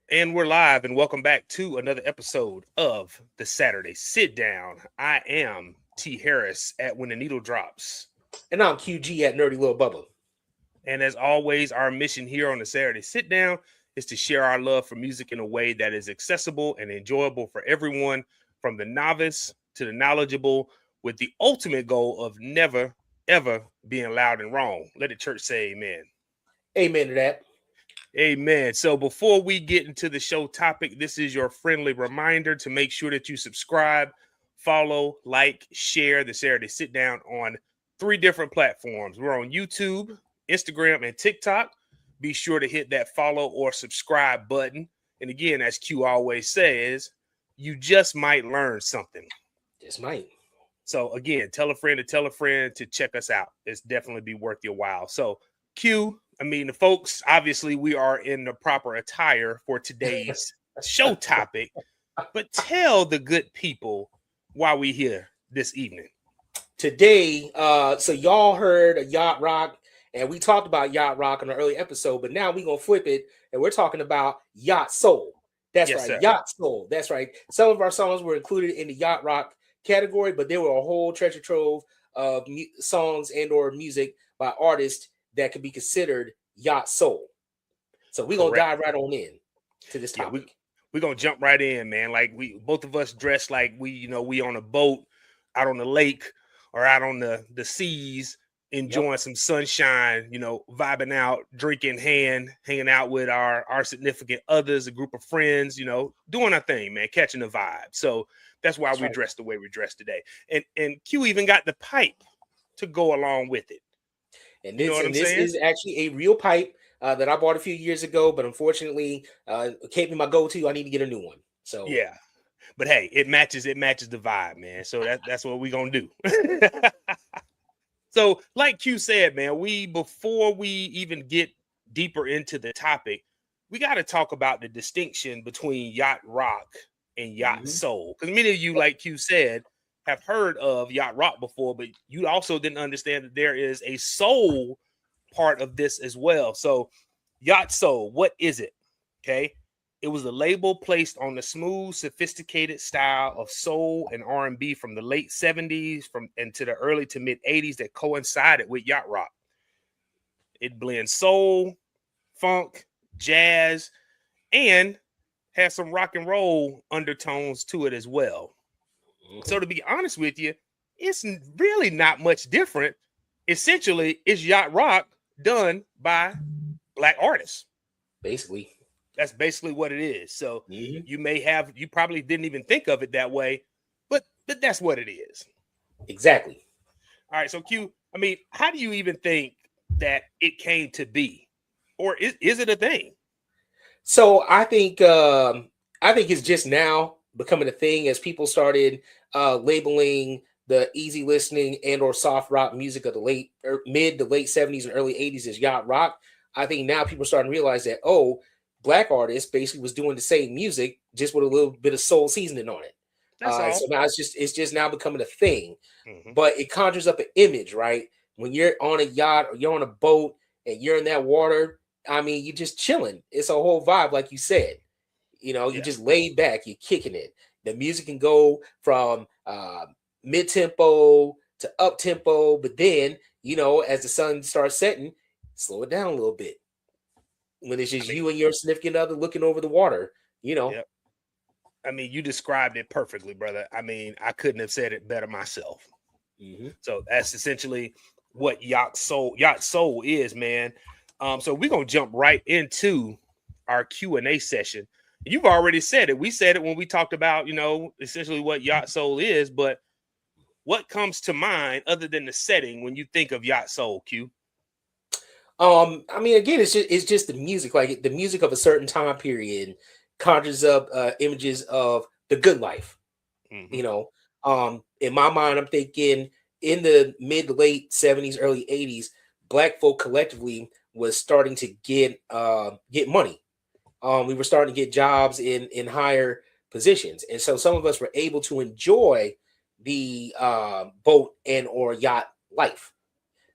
And we're live, and welcome back to another episode of the Saturday Sit Down. I am T. Harris at When the Needle Drops. And I'm QG at Nerdy Little Bubba. And as always, our mission here on the Saturday Sit Down is to share our love for music in a way that is accessible and enjoyable for everyone, from the novice to the knowledgeable, with the ultimate goal of never, ever being loud and wrong. Let the church say amen. Amen to that. Amen. So before we get into the show topic, this is your friendly reminder to make sure that you subscribe, follow, like, share the Saturday Sit Down on 3 different platforms. We're on YouTube, Instagram, and TikTok. Be sure to hit that follow or subscribe button. And again, as Q always says, you just might learn something. Just might. So again, tell a friend to check us out. It's definitely be worth your while. So Q, the folks, obviously we are in the proper attire for today's show topic, but tell the good people why we here this evening. Today, so y'all heard a Yacht Rock, and we talked about Yacht Rock in an early episode, but now we're going to flip it, and we're talking about Yacht Soul. That's Yes, right, sir. Yacht Soul. That's right. Some of our songs were included in the Yacht Rock category, but there were a whole treasure trove of songs and or music by artists that could be considered Yacht Soul. So we're going to dive right on in to this topic. We're going to jump right in, man. Like we both of us dressed like we on a boat out on the lake or out on the seas, enjoying some sunshine, vibing out, drinking, hanging out with our significant others, a group of friends, doing our thing, man, catching the vibe. So that's why we dressed the way we dressed today. And Q even got the pipe to go along with it. And this is actually a real pipe that I bought a few years ago, but unfortunately, it can't be my go-to. I need to get a new one. So yeah, but hey, it matches the vibe, man. So that's what we're gonna do. So, like Q said, man, before we even get deeper into the topic, we got to talk about the distinction between Yacht Rock and Yacht Soul, because many of you, like Q said, have heard of Yacht Rock before, but you also didn't understand that there is a soul part of this as well. So Yacht Soul, what is it? Okay. It was a label placed on the smooth, sophisticated style of soul and R&B from the late 70s into the early to mid 80s that coincided with Yacht Rock. It blends soul, funk, jazz, and has some rock and roll undertones to it as well. So to be honest with you, it's really not much different. Essentially, it's Yacht Rock done by Black artists. Basically. That's basically what it is. So you probably didn't even think of it that way, but that's what it is. Exactly. All right. So Q, how do you even think that it came to be? Or is it a thing? So I think it's just now becoming a thing as people started labeling the easy listening and or soft rock music of the mid to late 70s and early 80s as Yacht Rock. I think now people are starting to realize that, Black artists basically was doing the same music just with a little bit of soul seasoning on it. So now it's just now becoming a thing. But it conjures up an image, right? When you're on a yacht or you're on a boat and you're in that water, you're just chilling. It's a whole vibe, like you said. You're just laid back, you're kicking it. The music can go from mid-tempo to up-tempo, but then, as the sun starts setting, slow it down a little bit. When it's just you and your significant other looking over the water, Yep. You described it perfectly, brother. I couldn't have said it better myself. So that's essentially what Yacht Soul is, man. So we're gonna jump right into our Q&A session. You've already said it. We said it when we talked about, essentially what Yacht Soul is, but what comes to mind other than the setting when you think of Yacht Soul, Q? Again, it's just the music, like the music of a certain time period conjures up images of the good life. In my mind, I'm thinking in the mid to late 70s, early 80s, Black folk collectively was starting to get money. We were starting to get jobs in higher positions, and so some of us were able to enjoy the boat and or yacht life.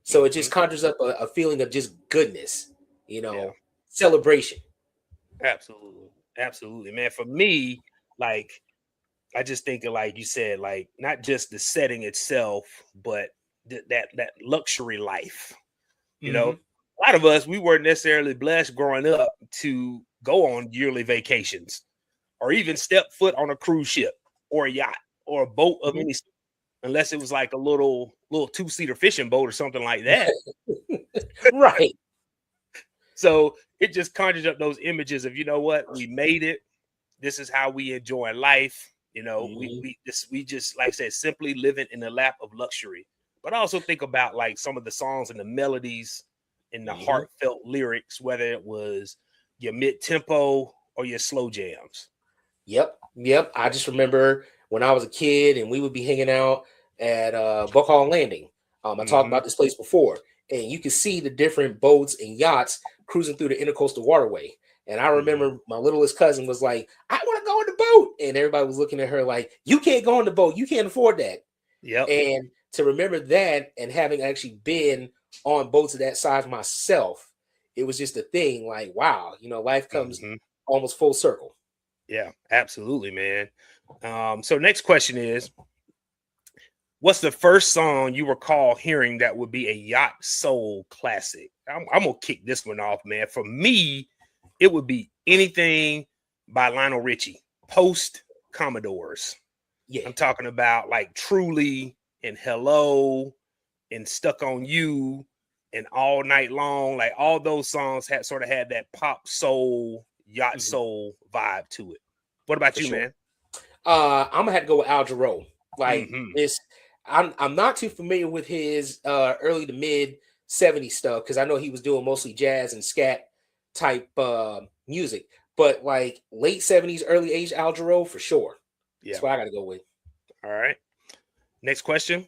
So it just conjures up a feeling of just goodness, celebration. Absolutely. Absolutely, man. For me, like I just think of, like you said, like not just the setting itself, but that luxury life. You know, Hmm. a lot of us, we weren't necessarily blessed growing up to go on yearly vacations or even step foot on a cruise ship or a yacht or a boat of Hmm. any sort, unless it was like a little two-seater fishing boat or something like that. Right. So it just conjures up those images of, you know what, we made it. This is how we enjoy life. You know, Hmm. we just like I said, simply living in the lap of luxury. But I also think about like some of the songs and the melodies and the Hmm. heartfelt lyrics, whether it was your mid tempo or your slow jams. Yep. Yep. I just remember when I was a kid and we would be hanging out at Buckhall Landing. I talked Hmm. about this place before, and you could see the different boats and yachts cruising through the intercoastal waterway. And I Hmm. remember my littlest cousin was like, "I want to go on the boat," and everybody was looking at her like, "You can't go on the boat. You can't afford that." Yep. And to remember that and having actually been on boats of that size myself, it was just a thing. Like, wow, life comes Hmm. almost full circle. Yeah, absolutely, man. So next question is, what's the first song you recall hearing that would be a Yacht Soul classic? I'm gonna kick this one off, man. For me, it would be anything by Lionel Richie, post Commodores. Yeah. I'm talking about like Truly and Hello and Stuck on You and All Night Long. Like all those songs had sort of had that pop soul, Yacht Mhm. Soul vibe to it. What about For you, sure. man? I'm gonna have to go with Al Jarreau. Like Hmm. this, I'm not too familiar with his early to mid '70s stuff because I know he was doing mostly jazz and scat type music, but like late '70s, early age Al Jarreau for sure. That's Yeah. what I gotta go with. All right. Next question.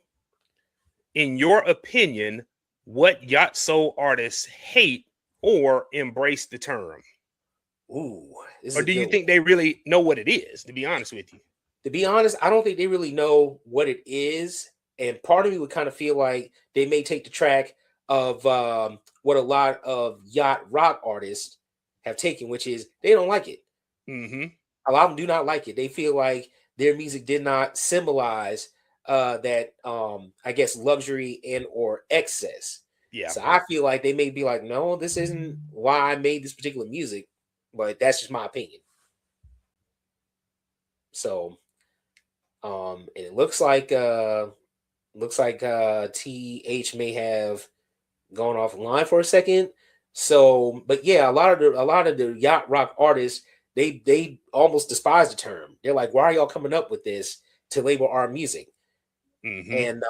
In your opinion, what Yacht Soul artists hate or embrace the term? Ooh, this is Or a do you good one. think they really know what it is, to be honest with you? To be honest, I don't think they really know what it is. And part of me would kind of feel like they may take the track of what a lot of yacht rock artists have taken, which is they don't like it. Hmm. A lot of them do not like it. They feel like their music did not symbolize that I guess luxury and or excess. Yeah. So I feel like they may be like, no, this isn't why I made this particular music, but that's just my opinion. So and it looks like TH may have gone offline for a second. So, but yeah, a lot of the yacht rock artists, they almost despise the term. They're like, why are y'all coming up with this to label our music? Hmm. And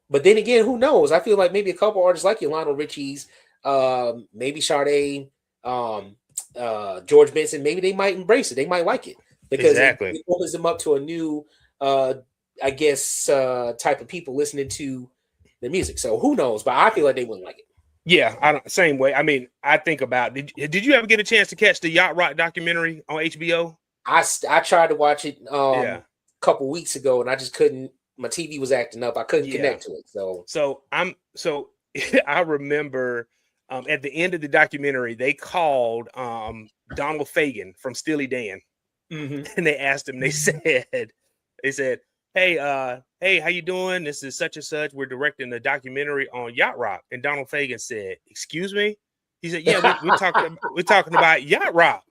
but then again, who knows? I feel like maybe a couple artists like your Lionel Richie's, maybe Sade, um, George Benson, maybe they might embrace it. They might like it because Exactly. it opens them up to a new, I guess, type of people listening to the music. So who knows? But I feel like they wouldn't like it. Yeah, I don't same way. I mean, I think about did you ever get a chance to catch the Yacht Rock documentary on HBO? I tried to watch it Yeah. a couple weeks ago and I just couldn't. My TV was acting up. I couldn't Yeah. connect to it. So So I remember at the end of the documentary, they called Donald Fagen from Steely Dan mhm. and they asked him, they said, hey, how you doing? This is such and such. We're directing a documentary on Yacht Rock. And Donald Fagen said, excuse me? He said, yeah, we're talking about Yacht Rock.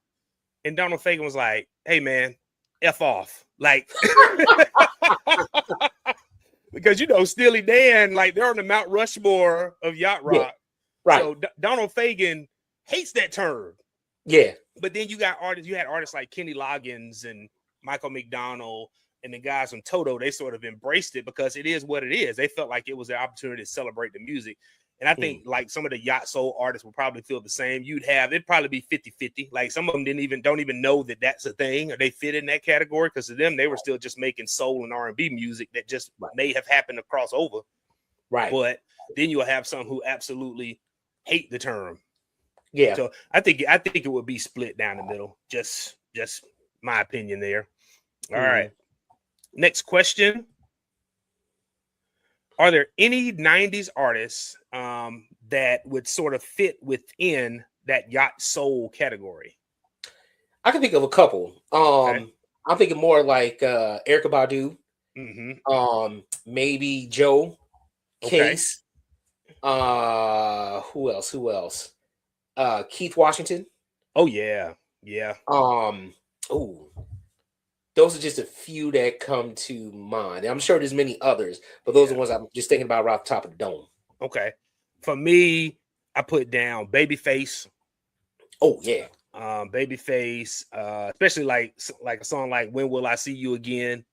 And Donald Fagen was like, hey man, F off. Like because Steely Dan, like they're on the Mount Rushmore of Yacht Yeah, Rock. right. So Donald Fagen hates that term. Yeah. But then you had artists like Kenny Loggins and Michael McDonald and the guys from Toto. They sort of embraced it because it is what it is. They felt like it was an opportunity to celebrate the music. And I think Mm. like some of the Yacht Soul artists would probably feel the same. It'd probably be 50-50. Like some of them don't even know that that's a thing or they fit in that category because to them, they were still just making soul and R&B music that just Right. may have happened to cross over. Right. But then you'll have some who absolutely hate the term. Yeah. So I think it would be split down the middle. Just my opinion there. All right. Mm. Next question. Are there any 90s artists that would sort of fit within that Yacht Soul category? I can think of a couple. Okay. I'm thinking more like Erykah Badu, Mm-hmm. maybe Joe Okay. Case. Who else? Keith Washington. Oh yeah. Yeah. Oh, those are just a few that come to mind. I'm sure there's many others, but those are Yeah. the ones I'm just thinking about right off the top of the dome. Okay. For me, I put down Babyface. Oh yeah. Babyface, especially like a song like "When Will I See You Again"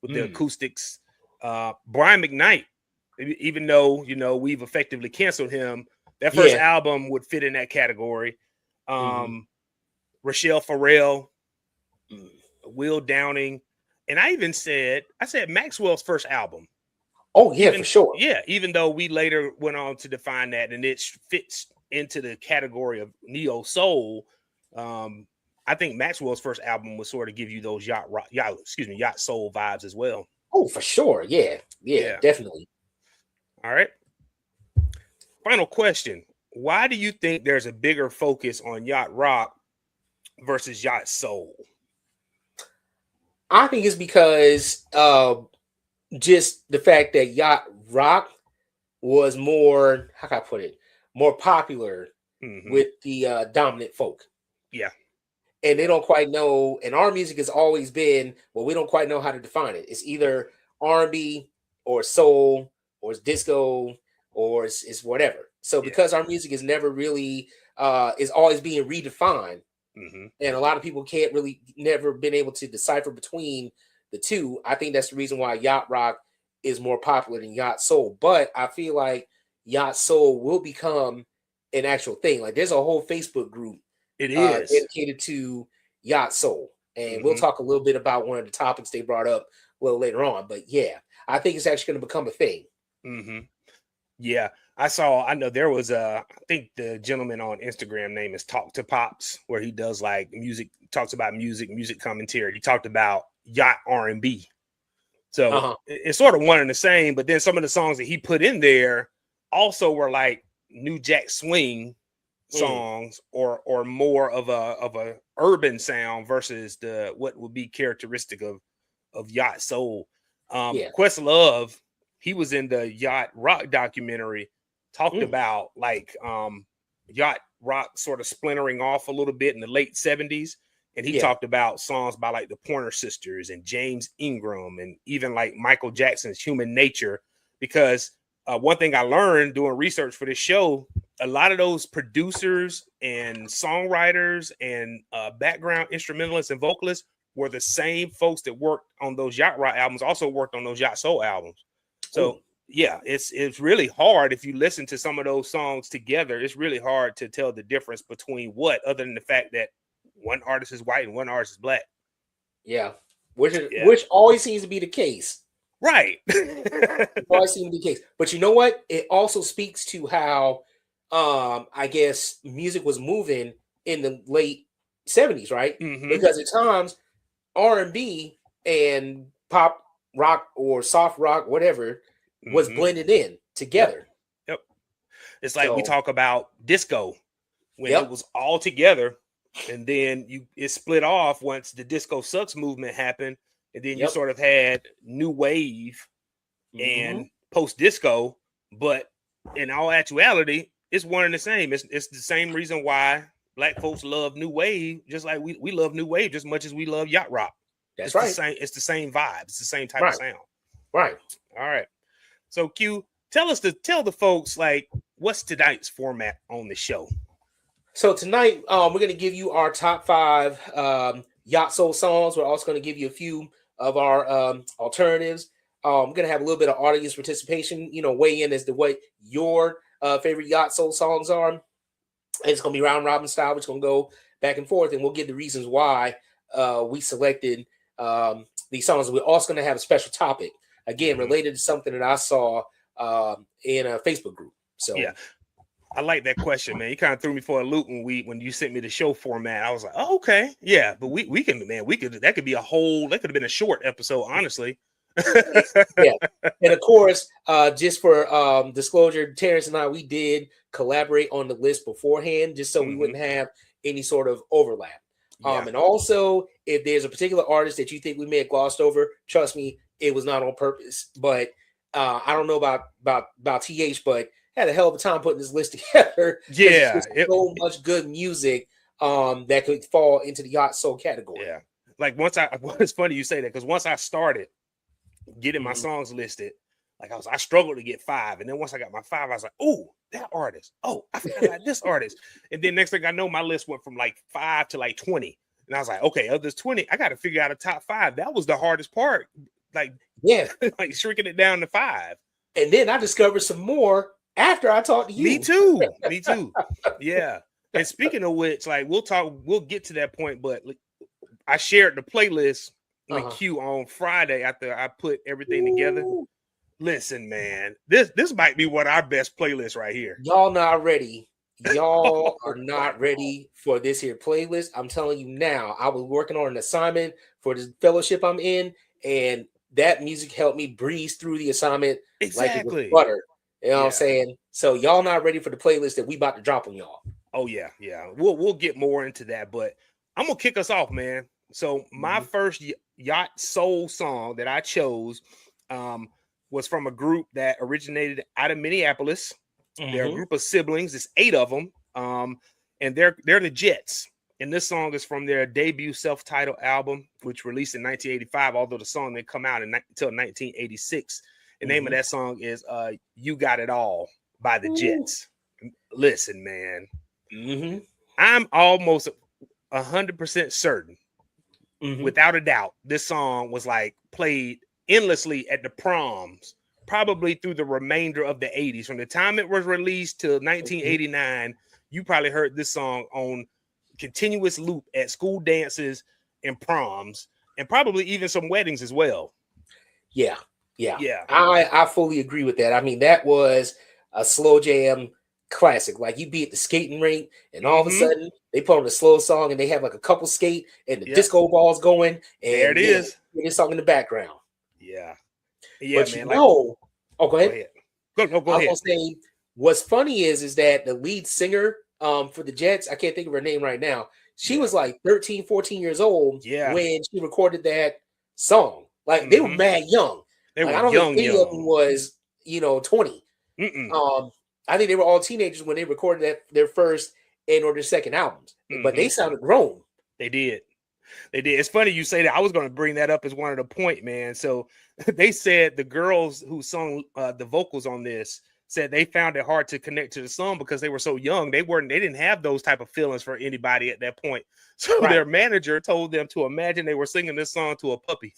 with the Mm, acoustics. Brian McKnight, even though we've effectively canceled him, that first yeah. album would fit in that category. Hmm. Rochelle Farrell, Mm. Will Downing, and I said Maxwell's first album. Oh yeah, for sure. Even though we later went on to define that, and it fits into the category of neo soul. I think Maxwell's first album would sort of give you those yacht soul vibes as well. Oh, for sure. Yeah. Yeah, Yeah. definitely. All right. Final question: why do you think there's a bigger focus on Yacht Rock versus Yacht Soul? I think it's because just the fact that Yacht Rock was more, how can I put it, more popular Mm-hmm. with the dominant folk. Yeah. And they don't quite know, and our music has always been, well, we don't quite know how to define it. It's either R&B or soul or it's disco or it's whatever. So Yeah. because our music is never really is always being redefined, Mm-hmm. and a lot of people can't really never been able to decipher between the two. I think that's the reason why Yacht Rock is more popular than Yacht Soul. But I feel like Yacht Soul will become an actual thing. Like there's a whole Facebook group It is. dedicated to Yacht Soul, and we'll Mm-hmm. talk a little bit about one of the topics they brought up a little later on. But yeah, I think it's actually going to become a thing. Mm-hmm. Yeah, I know there was I think the gentleman on Instagram name is Talk to Pops, where he does like talks about music commentary. He talked about yacht R&B. So Uh-huh. it's sort of one and the same, but then some of the songs that he put in there also were like New Jack Swing Mm, songs or more of a urban sound versus the what would be characteristic of Yacht Soul. yeah. Questlove, he was in the Yacht Rock documentary, talked Mm, about like Yacht Rock sort of splintering off a little bit in the late 70s. And he yeah. talked about songs by like the Pointer Sisters and James Ingram and even like Michael Jackson's Human Nature. Because one thing I learned doing research for this show, a lot of those producers and songwriters and background instrumentalists and vocalists were the same folks that worked on those Yacht Rock albums, also worked on those Yacht Soul albums. Oh, So yeah, it's really hard if you listen to some of those songs together. It's really hard to tell the difference between what, other than the fact that one artist is white and one artist is black. yeah. Yeah, Which always seems to be the case. right. Always seems to be the case. But you know what? It also speaks to how I guess music was moving in the late 70s, right? Hmm. Because at times R&B and pop rock or soft rock, whatever, was Hmm. blended in Yep. together. Yep. It's like we So, talk about disco when it yep, was all together, and then it split off once the disco sucks movement happened, and then you yep. sort of had new wave Hmm. and post disco, but in all actuality, it's one and the same. It's the same reason why black folks love new wave, just like we love new wave just as much as we love yacht rock. That's It's the right. same. It's the same vibe. It's the same type of Right. sound. Right. All right. So Q, tell the folks like what's tonight's format on the show. So tonight, we're going to give you our top five Yacht Soul songs. We're also going to give you a few of our alternatives. We're going to have a little bit of audience participation, weigh in as to what your favorite Yacht Soul songs are. And it's going to be round robin style. It's going to go back and forth, and we'll give the reasons why we selected these songs. We're also going to have a special topic, again, Mhm. related to something that I saw in a Facebook group. So, Yeah, I like that question, man. You kind of threw me for a loop when you sent me the show format. I was like, oh, okay, yeah, but we can, man, that could be that could have been a short episode, honestly. yeah. And of course, just for disclosure, Terrence and I, we did collaborate on the list beforehand just so we Hmm. wouldn't have any sort of overlap. Yeah. And also, if there's a particular artist that you think we may have glossed over, trust me, it was not on purpose. But I don't know about TH, but had a hell of a time putting this list together because it's Yeah. just so much good music that could fall into the Yacht Soul category. Yeah. Like it's funny you say that, because once I started getting my songs listed, like I struggled to get 5. And then once I got my 5, I was like, oh, that artist. Oh, I forgot about this artist. And then next thing I know, my list went from like 5 to like 20. And I was like, okay, of this 20, I got to figure out a top 5. That was the hardest part. Like, yeah, like shrinking it down to 5. And then I discovered some more after I talked to you. Me too. Me too. Yeah. And speaking of which, like we'll get to that point, but I shared the playlist with Q on Friday after I put everything together. Listen, man, this might be one of our best playlists right here. Y'all not ready. Y'all are not ready for this here playlist. I'm telling you now, I was working on an assignment for this fellowship I'm in, and that music helped me breeze through the assignment like it was butter. You know what I'm saying? So y'all not ready for the playlist that we about to drop on y'all. Oh, yeah, yeah. We'll get more into that, but I'm gonna kick us off, man. So my first Yacht Soul song that I chose was from a group that originated out of Minneapolis. They're a group of siblings. There's 8 of them. And they're the Jets. And this song is from their debut self-titled album, which released in 1985, although the song didn't come out until 1986. The name of that song is You Got It All by the Jets. Listen, man. I'm almost 100% certain, without a doubt, this song was like played endlessly at the proms, probably through the remainder of the 80s. From the time it was released till 1989, you probably heard this song on continuous loop at school dances and proms, and probably even some weddings as well. Yeah. I fully agree with that. I mean, that was a slow jam classic. Like you'd be at the skating rink, and all of a sudden they put on a slow song, and they have like a couple skate, and the disco balls going, and there it is. This song in the background. Yeah, but man. Go ahead. Go ahead. I was gonna say, what's funny is that the lead singer for the Jets, I can't think of her name right now. She was like 13, 14 years old when she recorded that song. Like they were mad young. They were I don't young. think any of them was 20. I think they were all teenagers when they recorded their first and or their second albums. But they sounded grown. They did. It's funny you say that. I was going to bring that up as one of the point, man. So they said the girls who sung the vocals on this said they found it hard to connect to the song because they were so young. They didn't have those type of feelings for anybody at that point. So their manager told them to imagine they were singing this song to a puppy.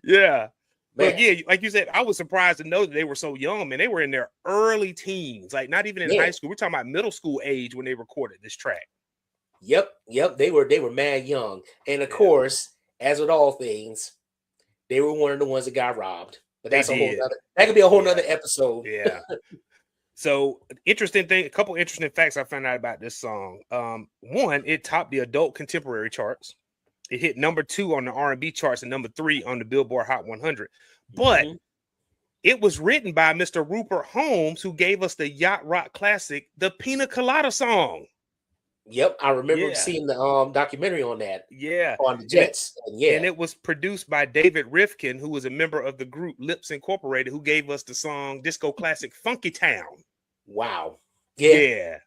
Yeah. But yeah, like you said, I was surprised to know that they were so young, man. They were in their early teens, like not even in high school. We're talking about middle school age when they recorded this track. Yep. They were mad young. And of course, as with all things, they were one of the ones that got robbed. But that's that could be a whole nother episode. Yeah. So a couple interesting facts I found out about this song. One, it topped the adult contemporary charts. It hit number 2 on the R&B charts and number 3 on the Billboard Hot 100. But it was written by Mr. Rupert Holmes, who gave us the Yacht Rock classic, the Pina Colada song. Yep, I remember seeing the documentary on that. Yeah, on the Jets. And it was produced by David Rifkin, who was a member of the group Lips Incorporated, who gave us the song disco classic Funky Town. Wow. Yeah.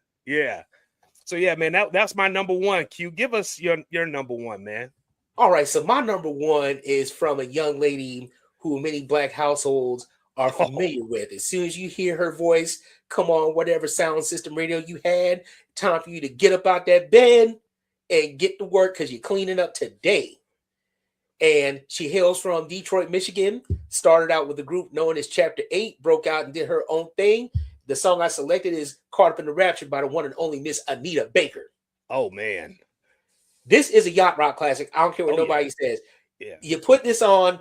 So yeah, man, that's my number 1. Q, give us your number 1, man. All right, so my number 1 is from a young lady who many Black households are familiar with. As soon as you hear her voice come on whatever sound system radio you had, time for you to get up out that bed and get to work because you're cleaning up today. And she hails from Detroit, Michigan, started out with a group known as Chapter 8, broke out and did her own thing. The song I selected is Caught Up in the Rapture by the one and only Miss Anita Baker. Oh, man. This is a Yacht Rock classic. I don't care what nobody says. Yeah. You put this on,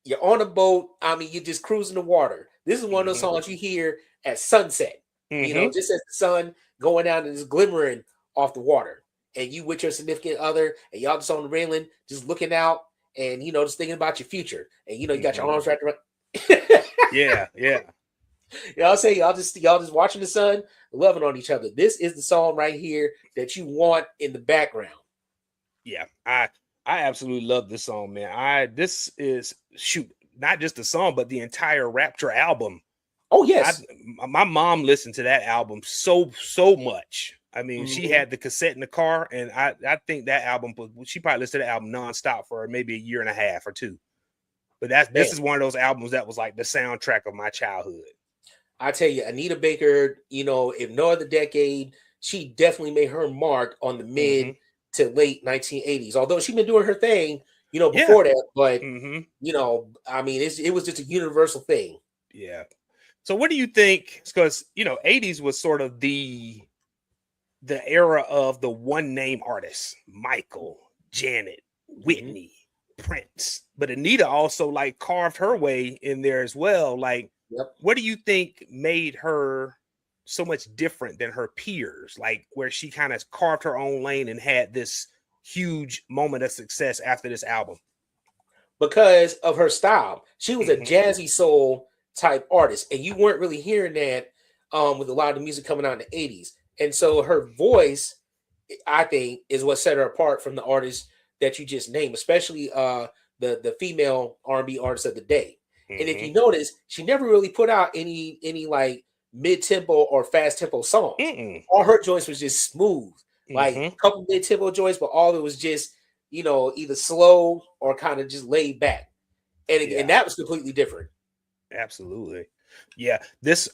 you're on a boat. I mean, you're just cruising the water. This is one of those songs you hear at sunset. Just as the sun going down and just glimmering off the water. And you with your significant other, and y'all just on the railing, just looking out, and, just thinking about your future. And, you got your arms wrapped around. Yeah. Y'all say y'all just watching the sun, loving on each other. This is the song right here that you want in the background. Yeah, I absolutely love this song, man. This is not just the song, but the entire Rapture album. Oh yes, my mom listened to that album so much. I mean, she had the cassette in the car, and I think that album, she probably listened to the album nonstop for maybe a year and a half or two. But this is one of those albums that was like the soundtrack of my childhood. I tell you, Anita Baker, if no other decade, she definitely made her mark on the mid to late 1980s. Although she's been doing her thing, before that, but I mean, it was just a universal thing. Yeah. So what do you think? Because 80s was sort of the era of the one name artists: Michael, Janet, Whitney, Prince. But Anita also like carved her way in there as well. Like, what do you think made her so much different than her peers? Like, where she kind of carved her own lane and had this huge moment of success after this album? Because of her style. She was a jazzy soul type artist, and you weren't really hearing that with a lot of the music coming out in the 80s. And so her voice, I think, is what set her apart from the artists that you just named, especially the female R&B artists of the day. And if you notice, she never really put out any like mid-tempo or fast-tempo songs. All her joints was just smooth, like a couple mid-tempo joints, but all it was just, either slow or kind of just laid back. And that was completely different. Absolutely. Yeah. This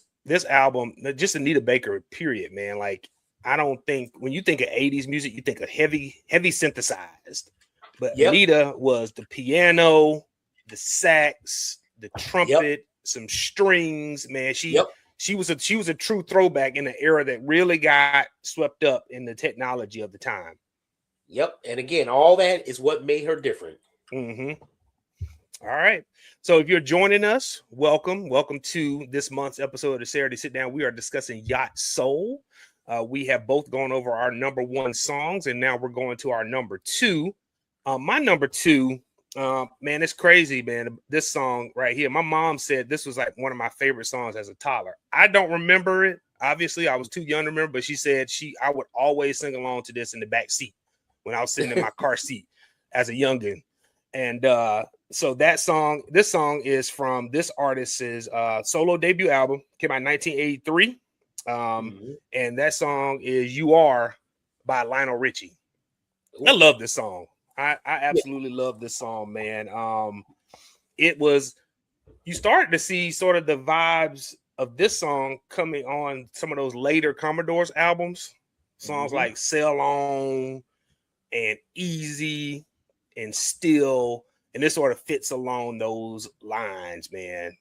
album, just Anita Baker, period, man. Like, I don't think when you think of 80s music, you think of heavy synthesized. But Anita was the piano, the sax, the trumpet, some strings, man. She was a true throwback in an era that really got swept up in the technology of the time. Yep. And again, all that is what made her different. All right. So if you're joining us, welcome to this month's episode of the Saturday Sit Down. We are discussing Yacht Soul. We have both gone over our number one songs, and now we're going to our number two. My number two, man, it's crazy, man. This song right here, my mom said this was like one of my favorite songs as a toddler. I don't remember it. Obviously, I was too young to remember, but she said I would always sing along to this in the back seat when I was sitting in my car seat as a youngin'. And so this song is from this artist's solo debut album, came out in 1983. And that song is "You Are" by Lionel Richie. I love this song. I absolutely love this song, man. You started to see sort of the vibes of this song coming on some of those later Commodores albums. Songs like Sail On and Easy and Still, and this sort of fits along those lines, man.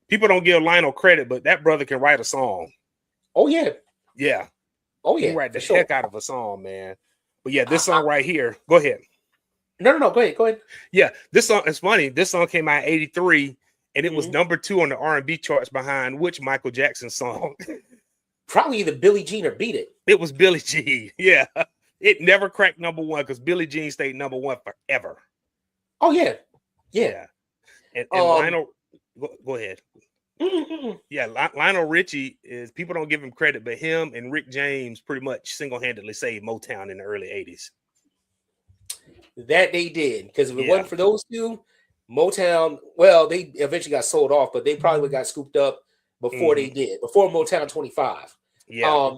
People don't give Lionel credit, but that brother can write a song. Oh yeah. Oh yeah. He write the heck out of a song, man. But yeah, this song right here. Go ahead. No. Go ahead. Yeah, this song is funny. This song came out in 83, and it was number 2 on the R&B charts behind which Michael Jackson song? Probably either Billie Jean or Beat It. It was Billie Jean. Yeah. It never cracked number 1 because Billie Jean stayed number 1 forever. Oh, yeah. And Lionel, go ahead. Yeah, Lionel Richie people don't give him credit, but him and Rick James pretty much single-handedly saved Motown in the early 80s. That they did, because if it wasn't for those two, Motown, well, they eventually got sold off, but they probably got scooped up before they did, before Motown 25. Yeah.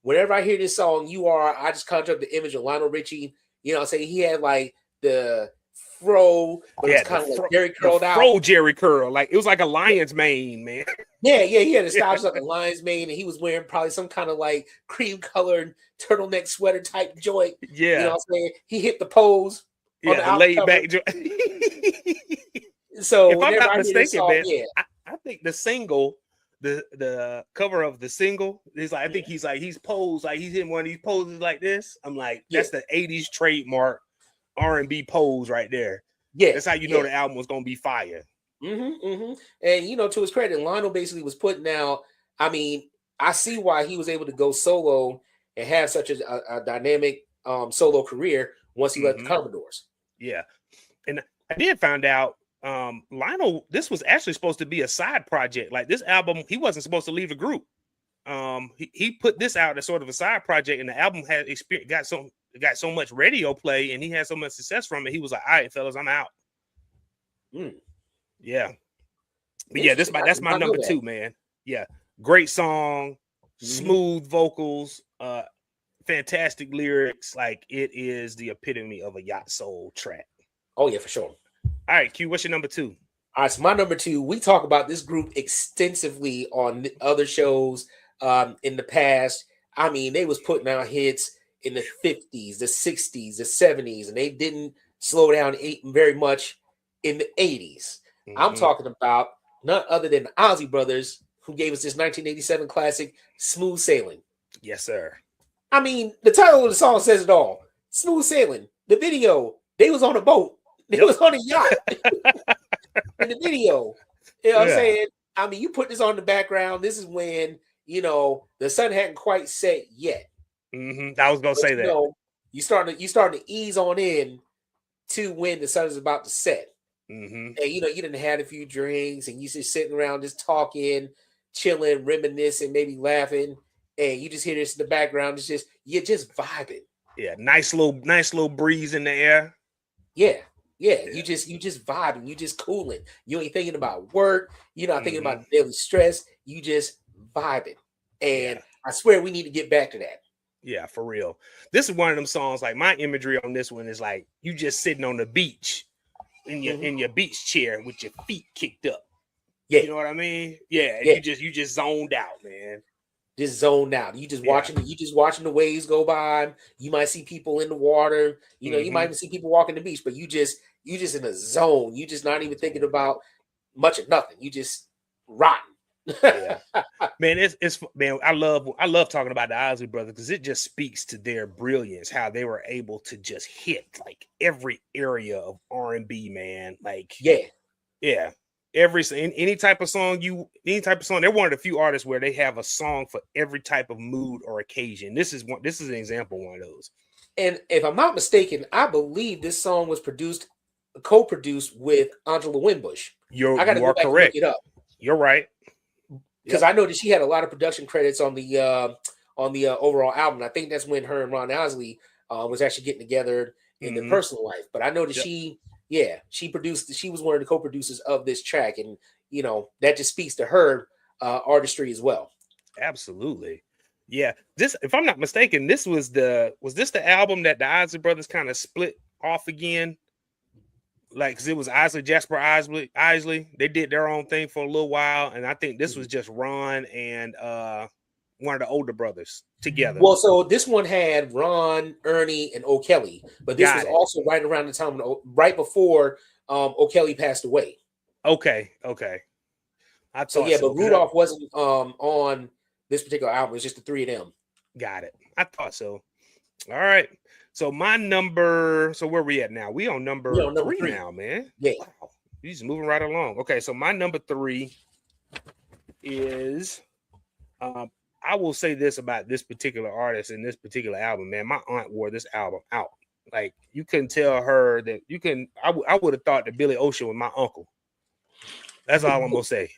Whenever I hear this song, "You Are," I just conjure up the image of Lionel Richie. You know what I'm saying? He had like the fro, but it's kind of like Jerry curled out. Fro Jerry curl, like it was like a lion's mane, man. Yeah, he had a style like a lion's mane, and he was wearing probably some kind of like cream colored turtleneck sweater type joint. Yeah, you know what I'm saying? He hit the pose. Yeah, the laid back joint. So if I'm not mistaken, man, I think the single, the cover of the single is like, I think he's posed like he's in one of these poses like this. I'm like, that's the 80s trademark R&B pose right there. Yeah, that's how you know the album was gonna be fire. And to his credit, Lionel basically was putting out. I mean, I see why he was able to go solo and have such a dynamic solo career once he left the Commodores. Yeah, and I did find out Lionel, this was actually supposed to be a side project. Like this album, he wasn't supposed to leave the group. He put this out as sort of a side project, and the album had got so much radio play, and he had so much success from it. He was like, "All right, fellas, I'm out." Yeah, but yeah, that's my number 2, man. Yeah, great song, smooth vocals, fantastic lyrics. Like it is the epitome of a Yacht Soul track. Oh yeah, for sure. All right, Q, what's your number 2? All right, so my number 2, we talk about this group extensively on other shows in the past. I mean, they was putting out hits in the 50s, the 60s, the 70s, and they didn't slow down very much in the 80s. I'm talking about none other than the Ozzy Brothers, who gave us this 1987 classic, Smooth Sailing. Yes, sir. I mean, the title of the song says it all. Smooth Sailing. The video, they was on a boat. They was on a yacht in the video. You know what I'm saying? I mean, you put this on the background. This is when, the sun hadn't quite set yet. I was going to say that. You starting to ease on in to when the sun is about to set. And, you didn't have a few drinks and you just sitting around just talking, chilling, reminiscing, maybe laughing. And you just hear this in the background. You're just vibing. Yeah. Nice little breeze in the air. Yeah. You just vibing, you just cooling. You ain't thinking about work, you're not thinking about daily stress, you just vibing. And I swear we need to get back to that. Yeah, for real. This is one of them songs, like my imagery on this one is like you just sitting on the beach in your beach chair with your feet kicked up. Yeah. You know what I mean? Yeah. You just zoned out, man. Just zoned out. You just watching the waves go by. You might see people in the water. You might even see people walking the beach, but you just in a zone. You just not even thinking about much of nothing. You just rotten. Man, I love talking about the Ozzy Brothers because it just speaks to their brilliance, how they were able to just hit like every area of R&B, man. Like any type of song, they're one of the few artists where they have a song for every type of mood or occasion. This is an example of one of those. And if I'm not mistaken, I believe this song was co-produced with Angela Winbush. You are correct. And look it up. You're right. Because I know that she had a lot of production credits on the overall album. I think that's when her and Ron Isley was actually getting together in their personal life. But I know that she was one of the co-producers of this track, and that just speaks to her artistry as well. Absolutely. Yeah. This, if I'm not mistaken, was this the album that the Isley Brothers kind of split off again? Like, because it was Jasper Isley. They did their own thing for a little while, and I think this was just Ron and one of the older brothers together. Well, so this one had Ron, Ernie, and O'Kelly, but this was also right around the time, right before O'Kelly passed away. Okay. I thought but Rudolph wasn't on this particular album. It was just the three of them. Got it. I thought so. All right. So my number. So where we at now? We on number three now, man. Yeah. Wow. He's moving right along. Okay. So my number 3 is. I will say this about this particular artist and this particular album, man. My aunt wore this album out. Like you couldn't tell her that you can. I would have thought that Billy Ocean was my uncle. That's all I'm gonna say.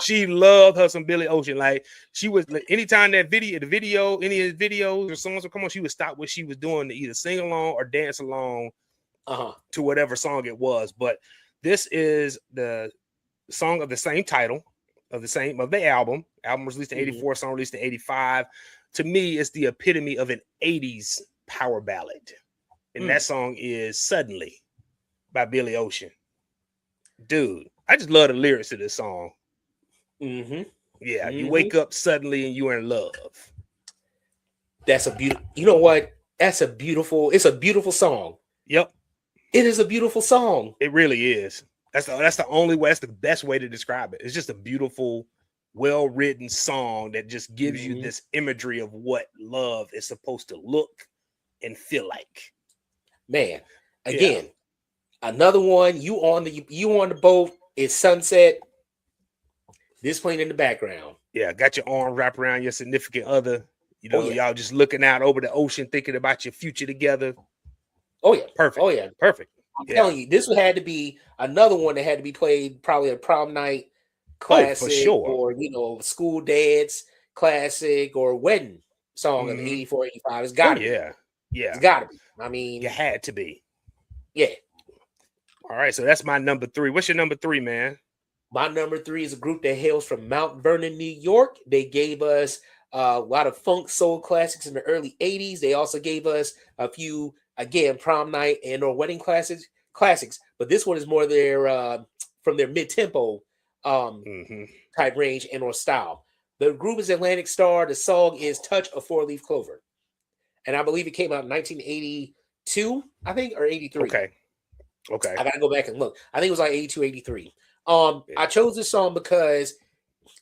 She loved her some Billy Ocean. Like she was anytime any of his videos or songs would come on, she would stop what she was doing to either sing along or dance along to whatever song it was. But this is the song of the same title of the album. Album was released in 84, song released in 85. To me, it's the epitome of an 80s power ballad. And that song is Suddenly by Billy Ocean. Dude, I just love the lyrics of this song. Yeah, you wake up suddenly and you're in love. That's a beautiful. You know what? It's a beautiful song. Yep. It is a beautiful song. It really is. That's the only way. That's the best way to describe it. It's just a beautiful, well-written song that just gives you this imagery of what love is supposed to look and feel like. Man, again, another one. You on the boat. It's sunset. This playing in the background. Yeah, got your arm wrapped around your significant other. Y'all just looking out over the ocean, thinking about your future together. Oh yeah, perfect. Oh yeah, perfect. I'm telling you, this would had to be another one that had to be played probably a prom night Oh, for classic, sure. or school dance classic, or wedding song of Mhm. 84, 85. It's Oh, got to be. yeah. Yeah. It's got to be. I You mean, had to be. yeah. All right, so that's my number 3. What's your number 3, man? My number 3 is a group that hails from Mount Vernon, New York. They gave us a lot of funk soul classics in the early 80s. They also gave us a few, again, prom night and or wedding classics. But this one is more from their mid-tempo type range and or style. The group is Atlantic Star. The song is Touch a Four-Leaf Clover. And I believe it came out in 1982, I think, or 83. Okay. I got to go back and look. I think it was like 82, 83. Yeah. I chose this song because,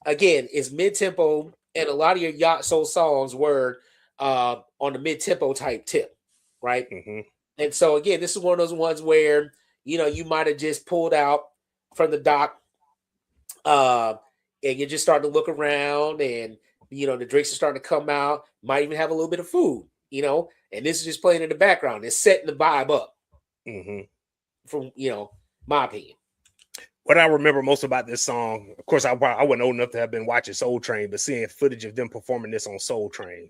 again, it's mid-tempo, and a lot of your Yacht Soul songs were on the mid-tempo type tip, right? And so, again, this is one of those ones where, you might have just pulled out from the dock, and you're just starting to look around, and, the drinks are starting to come out, might even have a little bit of food, and this is just playing in the background. It's setting the vibe up, from, my opinion. What I remember most about this song, of course, I wasn't old enough to have been watching Soul Train, but seeing footage of them performing this on Soul Train.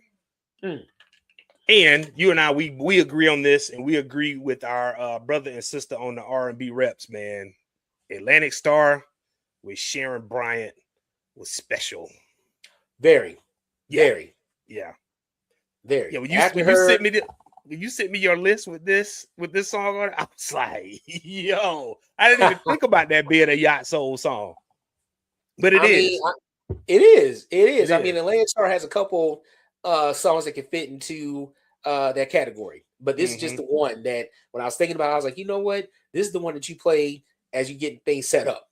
And you and I, we agree on this, and we agree with our brother and sister on the R&B reps, man. Atlantic Star with Sharon Bryant was special. Very. Yeah. Yeah, when you sent me your list with this song on it, I was like, yo, I didn't even think about that being a Yacht Soul song. But it is. It is. I mean, Atlantic Star has a couple songs that can fit into that category. But this is just the one that when I was thinking about it, I was like, you know what? This is the one that you play as you get things set up.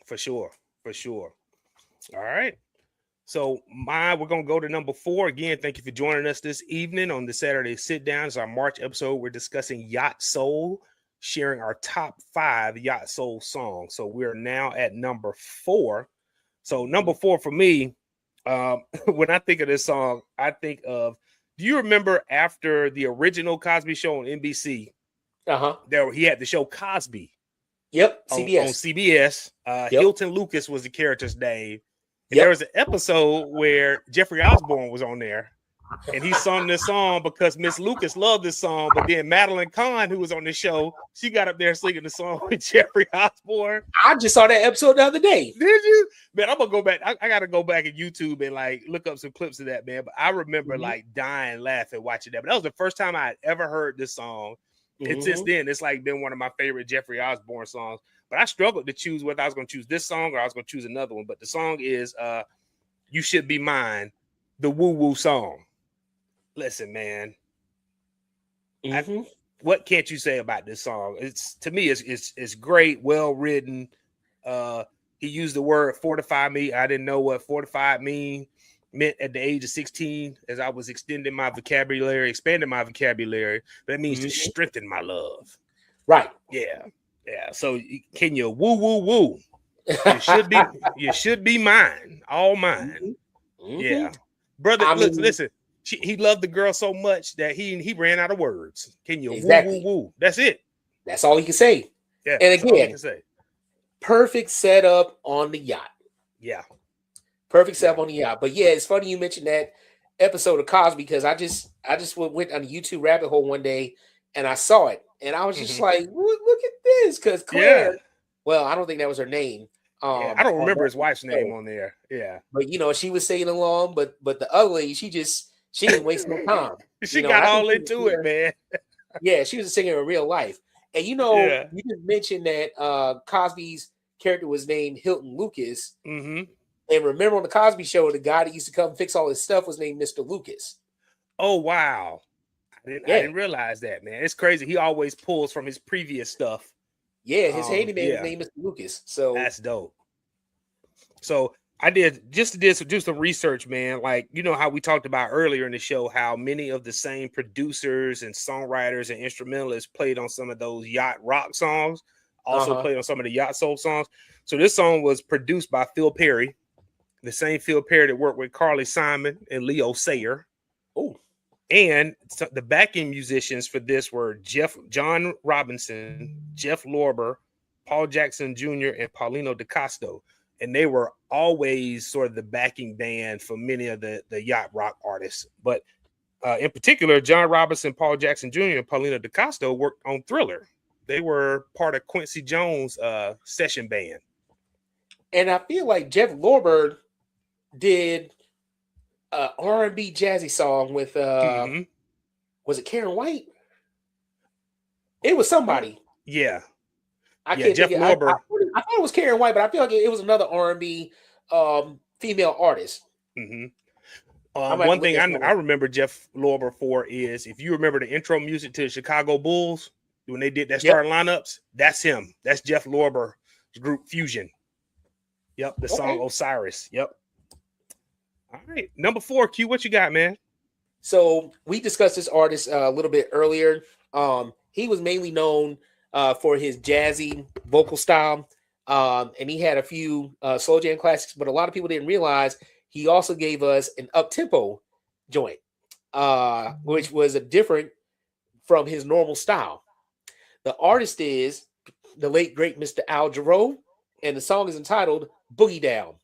For sure. All right. So we're going to go to number 4. Again, thank you for joining us this evening on the Saturday Sit Down. It's our March episode. We're discussing Yacht Soul, sharing our top 5 Yacht Soul songs. So we're now at number 4. So number 4 for me, when I think of this song, I think of, do you remember after the original Cosby Show on NBC, he had the show Cosby? Yep, CBS. On CBS. Hilton Lucas was the character's name. And there was an episode where Jeffrey Osborne was on there, and he sung this song because Miss Lucas loved this song. But then Madeline Kahn, who was on the show, she got up there singing the song with Jeffrey Osborne. I just saw that episode the other day. Did you? Man, I'm gonna go back. I gotta go back at YouTube and like look up some clips of that, man. But I remember like dying laughing watching that. But that was the first time I had ever heard this song. And since then, it's like been one of my favorite Jeffrey Osborne songs. But I struggled to choose whether I was going to choose this song or I was going to choose another one. But the song is You Should Be Mine, the Woo Woo song. Listen, man. What can't you say about this song? To me, it's great, well written. He used the word fortify me. I didn't know what fortified meant at the age of 16 as I was expanding my vocabulary. That means to strengthen my love. Right. Yeah. So can you woo woo woo? You should be mine, all mine. Yeah, brother. Listen. He loved the girl so much that he ran out of words. Can you woo woo woo? That's it. That's all he can say. Yeah. And again, perfect setup on the yacht. Yeah. Perfect setup on the yacht. But yeah, it's funny you mentioned that episode of Cosby because I just went on the YouTube rabbit hole one day and I saw it. And I was just like, look at this. Because Claire, well, I don't think that was her name. I don't remember his wife's name on there. Yeah. But, she was singing along. But the other lady, she didn't waste no time. She got all into it, man. Yeah, she was a singer in real life. And, you just mentioned that Cosby's character was named Hilton Lucas. And remember on the Cosby Show, the guy that used to come fix all his stuff was named Mr. Lucas. Oh, wow. I didn't realize that, man. It's crazy. He always pulls from his previous stuff. Yeah, his handyman name is Lucas. So that's dope. So I did do some research, man. Like, you know how we talked about earlier in the show, how many of the same producers and songwriters and instrumentalists played on some of those Yacht Rock songs, also played on some of the Yacht Soul songs. So this song was produced by Phil Perry, the same Phil Perry that worked with Carly Simon and Leo Sayer. Oh, And the backing musicians for this were John Robinson, Jeff Lorber, Paul Jackson Jr., and Paulino DeCasto. And they were always sort of the backing band for many of the yacht rock artists. But in particular, John Robinson, Paul Jackson Jr., and Paulino DeCasto worked on Thriller. They were part of Quincy Jones' session band. And I feel like Jeff Lorber did an R&B jazzy song with was it Karen White? It was somebody. Yeah. I can't Jeff think Lorber. I thought it was Karen White, but I feel like it was another R&B female artist. One thing I remember Jeff Lorber for is, if you remember the intro music to the Chicago Bulls when they did that starting lineups, that's him. That's Jeff Lorber's group Fusion. Yep, the song Osiris. Yep. All right, number 4, Q. What you got, man? So we discussed this artist a little bit earlier. He was mainly known for his jazzy vocal style, and he had a few slow jam classics. But a lot of people didn't realize he also gave us an up-tempo joint, which was different from his normal style. The artist is the late, great Mr. Al Jarreau, and the song is entitled Boogie Down.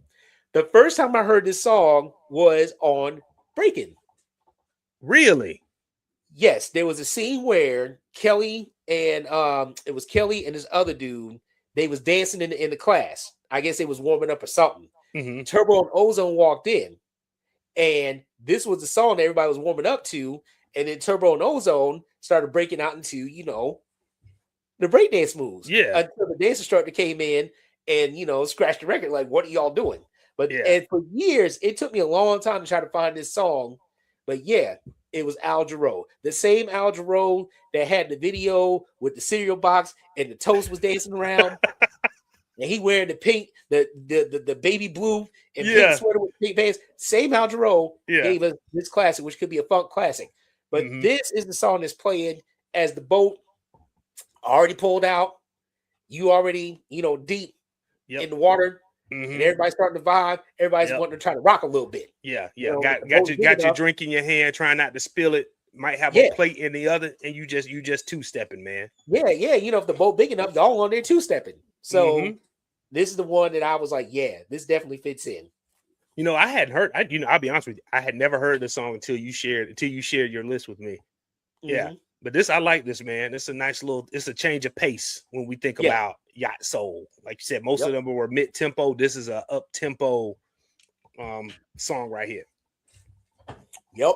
The first time I heard this song was on Breakin'. Really? Yes, there was a scene where Kelly and it was Kelly and this other dude, they was dancing in the class. I guess they was warming up or something. Turbo and Ozone walked in, and this was the song that everybody was warming up to. And then Turbo and Ozone started breaking out into, the breakdance moves. Yeah. Until the dance instructor came in and, scratched the record, like, what are y'all doing? But and for years, it took me a long time to try to find this song. But yeah, it was Al Jarreau. The same Al Jarreau that had the video with the cereal box and the toast was dancing around. And he wearing the pink, the baby blue and pink sweater with pink pants. Same Al Jarreau gave us this classic, which could be a funk classic. But this is the song that's playing as the boat already pulled out. You already, deep in the water. And everybody's starting to vibe. Everybody's wanting to try to rock a little bit. Yeah. Got your drink in your hand, trying not to spill it. Might have a plate in the other, and you just two-stepping, man. Yeah. If the boat big enough, y'all on there two-stepping. So this is the one that I was like, yeah, this definitely fits in. I hadn't heard. I'll be honest with you, I had never heard the song until you shared your list with me. Yeah. But I like this, man. It's a nice it's a change of pace when we think about Yacht Soul. Like you said, most of them were mid-tempo. This is a up-tempo song right here. Yep.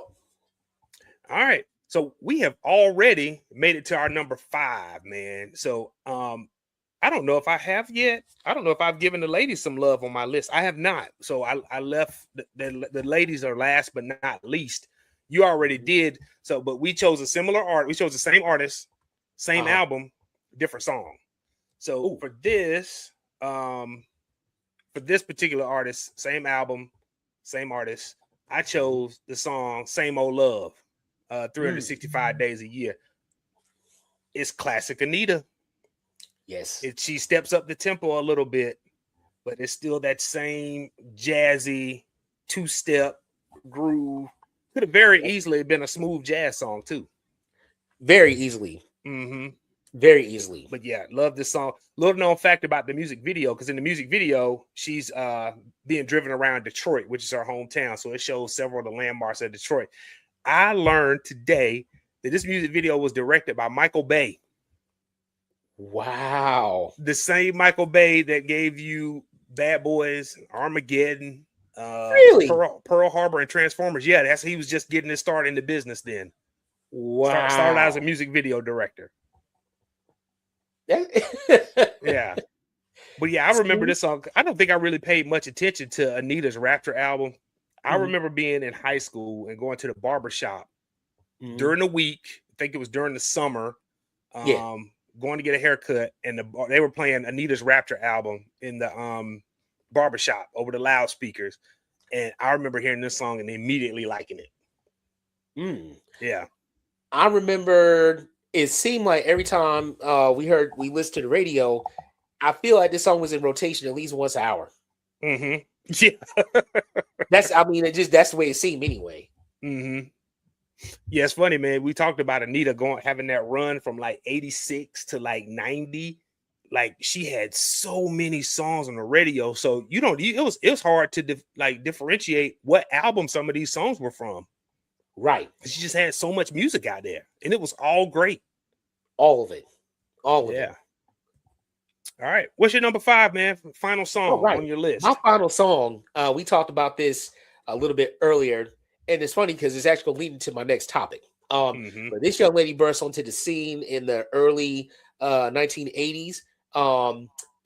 All right. So we have already made it to our number 5, man. So I don't know if I have yet. I don't know if I've given the ladies some love on my list. I have not. So I left the ladies are last but not least. You already did. So, but we chose a similar art. We chose the same artist, same album, different song. So for this particular artist, same album, same artist, I chose the song Same Old Love, 365 days a year. It's classic Anita. Yes. She steps up the tempo a little bit, but it's still that same jazzy 2-step groove. Could have very easily been a smooth jazz song too. Very easily. Very easily. But yeah, love this song. Little known fact about the music video, because in the music video, she's being driven around Detroit, which is her hometown. So it shows several of the landmarks of Detroit. I learned today that this music video was directed by Michael Bay. Wow. The same Michael Bay that gave you Bad Boys, Armageddon, really? Pearl Harbor, and Transformers. Yeah, he was just getting his start in the business then. Wow. Started out as a music video director. Yeah. But yeah, I remember this song. I don't think I really paid much attention to Anita's Rapture album. I remember being in high school and going to the barber shop during the week. I think it was during the summer. Going to get a haircut, and they were playing Anita's Rapture album in the barbershop over the loudspeakers. And I remember hearing this song and immediately liking it. Yeah. I remember it seemed like every time we listened to the radio, I feel like this song was in rotation at least once an hour. Yeah. That's the way it seemed anyway. Yeah, it's funny, man. We talked about Anita having that run from like 86 to like 90. Like she had so many songs on the radio. So it was hard to differentiate what album some of these songs were from. Right. She just had so much music out there. And it was all great. All of it. All of it. All right. What's your number 5, man? Final song on your list. My final song, we talked about this a little bit earlier, and it's funny because it's actually leading to my next topic. But this young lady burst onto the scene in the early 1980s.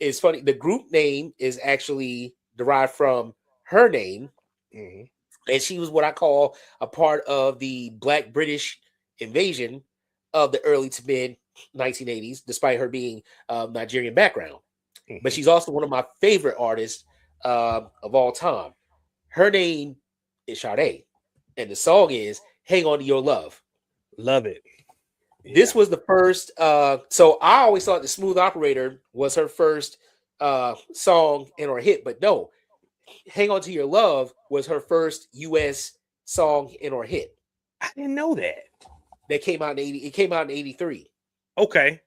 It's funny. The group name is actually derived from her name, and she was what I call a part of the Black British invasion of the early to mid 1980s, despite her being Nigerian background. But she's also one of my favorite artists of all time. Her name is Sade, and the song is "Hang On to Your Love." Love it. Yeah. This was the first. So I always thought "The Smooth Operator" was her first song and or hit, but no, "Hang On to Your Love" was her first U.S. song and or hit. I didn't know that. That came out in 80. It came out in 83. Okay.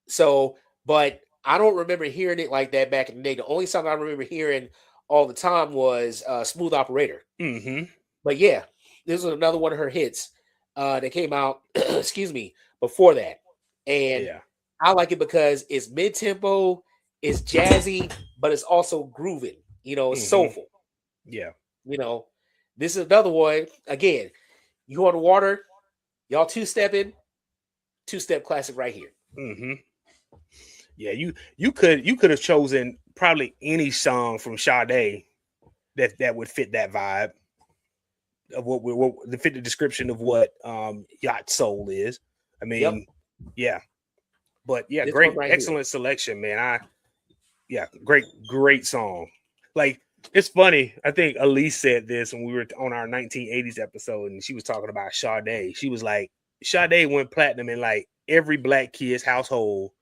So, but I don't remember hearing it like that back in the day. The only song I remember hearing all the time was "Smooth Operator." But yeah, this was another one of her hits that came out, excuse me, before that. And I like it because it's mid-tempo, it's jazzy, but it's also grooving. You know, it's soulful. Yeah. You know, this is another one. Again, you on the water, y'all two-step classic right here. Yeah, you could have chosen probably any song from Sade that would fit that vibe of what fit the description of what Yacht Soul is. I mean, but yeah, this great, excellent selection, man. Great song. Like, it's funny. I think Elise said this when we were on our 1980s episode, and she was talking about Sade. She was like, Sade went platinum in like every black kid's household.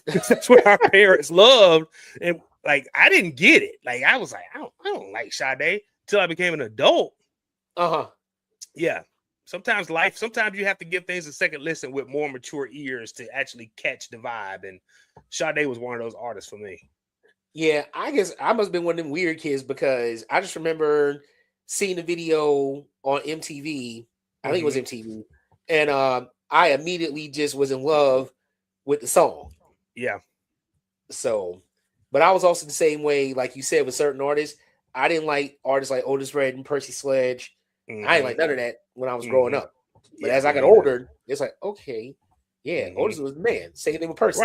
That's what our parents loved, and like I didn't get it. Like I was like, I don't like Sade until I became an adult. Yeah. Sometimes you have to give things a second listen with more mature ears to actually catch the vibe. And Sade was one of those artists for me. Yeah, I guess I must have been one of them weird kids because I just remember seeing the video on MTV. I think it was MTV, and I immediately just was in love with the song. Yeah. So, but I was also the same way, like you said, with certain artists. I didn't like artists like Otis Redding, Percy Sledge. I didn't like none of that when I was growing up. But as I got older, it's like, okay, yeah, Otis was the man. Same thing with Percy.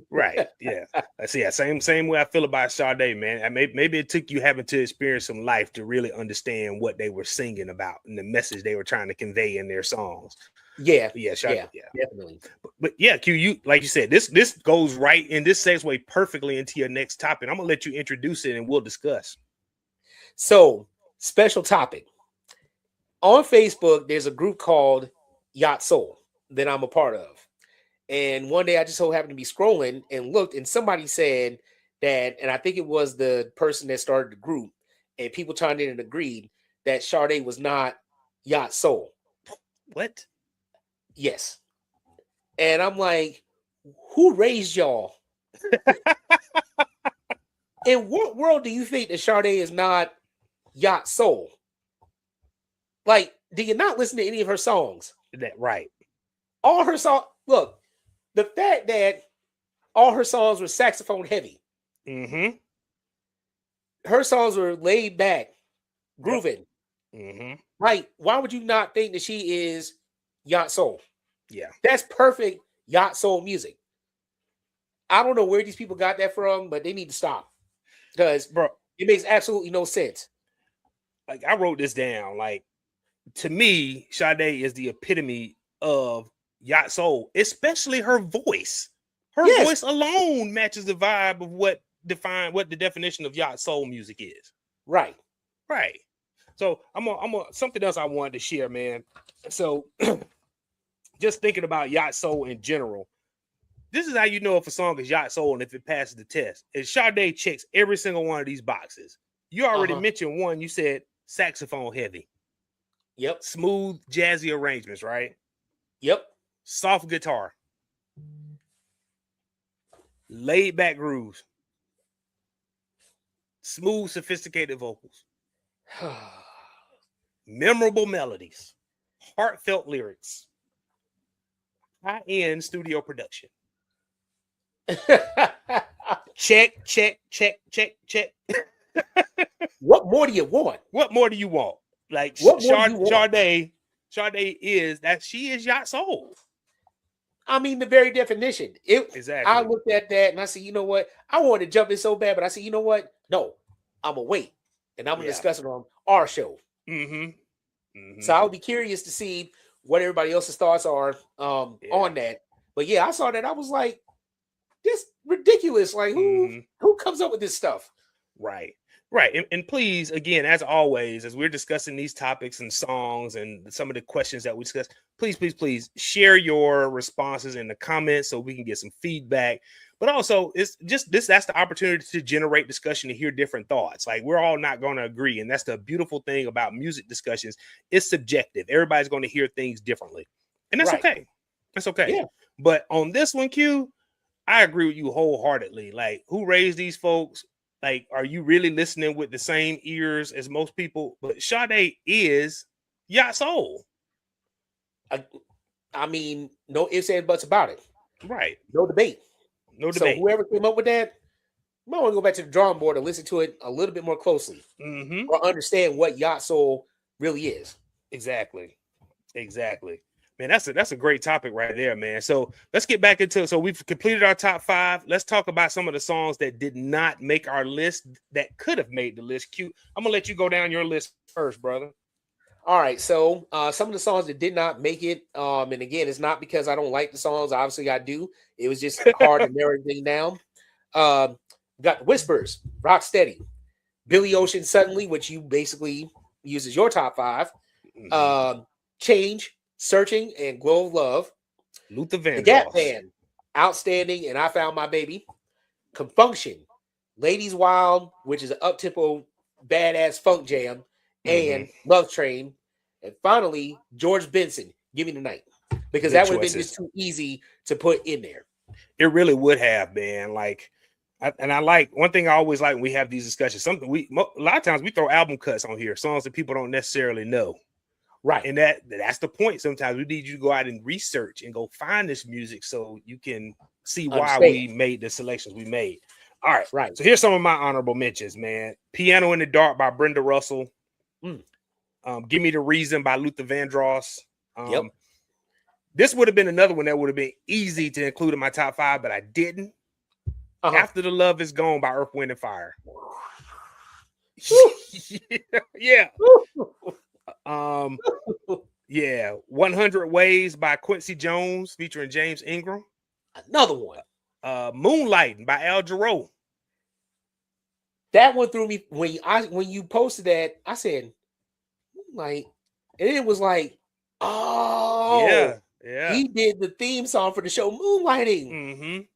Right. Yeah. I see. Same way I feel about Sade, man. Maybe it took you having to experience some life to really understand what they were singing about and the message they were trying to convey in their songs. Yeah, Sade, definitely. But yeah, Q, you like you said, this goes right in. This segues perfectly into your next topic. I'm gonna let you introduce it and we'll discuss. So, special topic. On Facebook, there's a group called Yacht Soul that I'm a part of. And one day I just so happened to be scrolling and looked, and somebody said that, and I think it was the person that started the group, and people chimed in and agreed that Sade was not Yacht Soul. What? Yes. And I'm like, who raised y'all? In what world do you think that Sade is not Yacht Soul? Like, do you not listen to any of her songs? Right. All her songs, look, the fact that all her songs were saxophone heavy. Her songs were laid back, grooving. Like, why would you not think that she is Yacht Soul? Yeah. That's perfect Yacht Soul music. I don't know where these people got that from, but they need to stop. Because, bro, it makes absolutely no sense. Like, I wrote this down. Like, to me, Sade is the epitome of Yacht Soul, especially her voice. Her voice alone matches the vibe of what the definition of Yacht Soul music is. Right. So something else I wanted to share, man. So just thinking about Yacht Soul in general, this is how you know if a song is Yacht Soul and if it passes the test. And Sade checks every single one of these boxes. You already mentioned one. You said saxophone heavy. Yep. Smooth, jazzy arrangements, right? Yep. Soft guitar. Laid back grooves. Smooth, sophisticated vocals. Memorable melodies. Heartfelt lyrics. High-end studio production. Check. What more do you want? What more do you want? Like What more do you want? Sade is that she is Yacht Soul. I mean, the very definition. Exactly. I looked at that and I said, you know what? I wanted to jump in so bad, but I said, you know what? No, I'm gonna wait and I'm gonna discuss it on our show. So I'll be curious to see what everybody else's thoughts are on that. But yeah, I saw that. I was like, this ridiculous. Like, who comes up with this stuff? Right. And please, again, as always, as we're discussing these topics and songs and some of the questions that we discuss, please share your responses in the comments so we can get some feedback. But also, it's just that's the opportunity to generate discussion, to hear different thoughts. Like, we're all not going to agree. And that's the beautiful thing about music discussions. It's subjective. Everybody's going to hear things differently. And that's okay. That's okay. Yeah. But on this one, Q, I agree with you wholeheartedly. Like, who raised these folks? Like, are you really listening with the same ears as most people? But Sade is Yacht Soul. I mean, no ifs and buts about it. Right. No debate. No debate. So whoever came up with that, you might want to go back to the drawing board and listen to it a little bit more closely, or understand what Yacht Soul really is. Exactly. Man, that's a great topic right there, man. So let's get back into it. So we've completed our top 5. Let's talk about some of the songs that did not make our list that could have made the list. Q, I'm gonna let you go down your list first, brother. All right. So some of the songs that did not make it, and again, it's not because I don't like the songs. Obviously, I do. It was just hard to narrow everything down. Got the Whispers, Rock Steady, Billy Ocean, Suddenly, which you basically use as your top 5. Change, Searching, and Glow of Love. Luther Vandross. The Gap Band, Outstanding, and I Found My Baby. Compunction, Ladies Wild, which is an up-tempo badass funk jam, and Love Train. And finally, George Benson, Give Me the Night. Because that would have been just too easy to put in there. It really would have, man. Like, I like one thing I always like when we have these discussions. A lot of times we throw album cuts on here, songs that people don't necessarily know. Right. And that's the point. Sometimes we need you to go out and research and go find this music so you can see why we made the selections we made. All right. Right. So here's some of my honorable mentions, man. Piano in the Dark by Brenda Russell. Give Me the Reason by Luther Vandross. This would have been another one that would have been easy to include in my top 5, but I didn't. After the Love Is Gone by Earth, Wind and Fire. Yeah. 100 Ways by Quincy Jones featuring James Ingram. Another one. Moonlighting by Al Jarreau. That one threw me when you posted that. I said Moonlight, and it was like, oh yeah, he did the theme song for the show Moonlighting.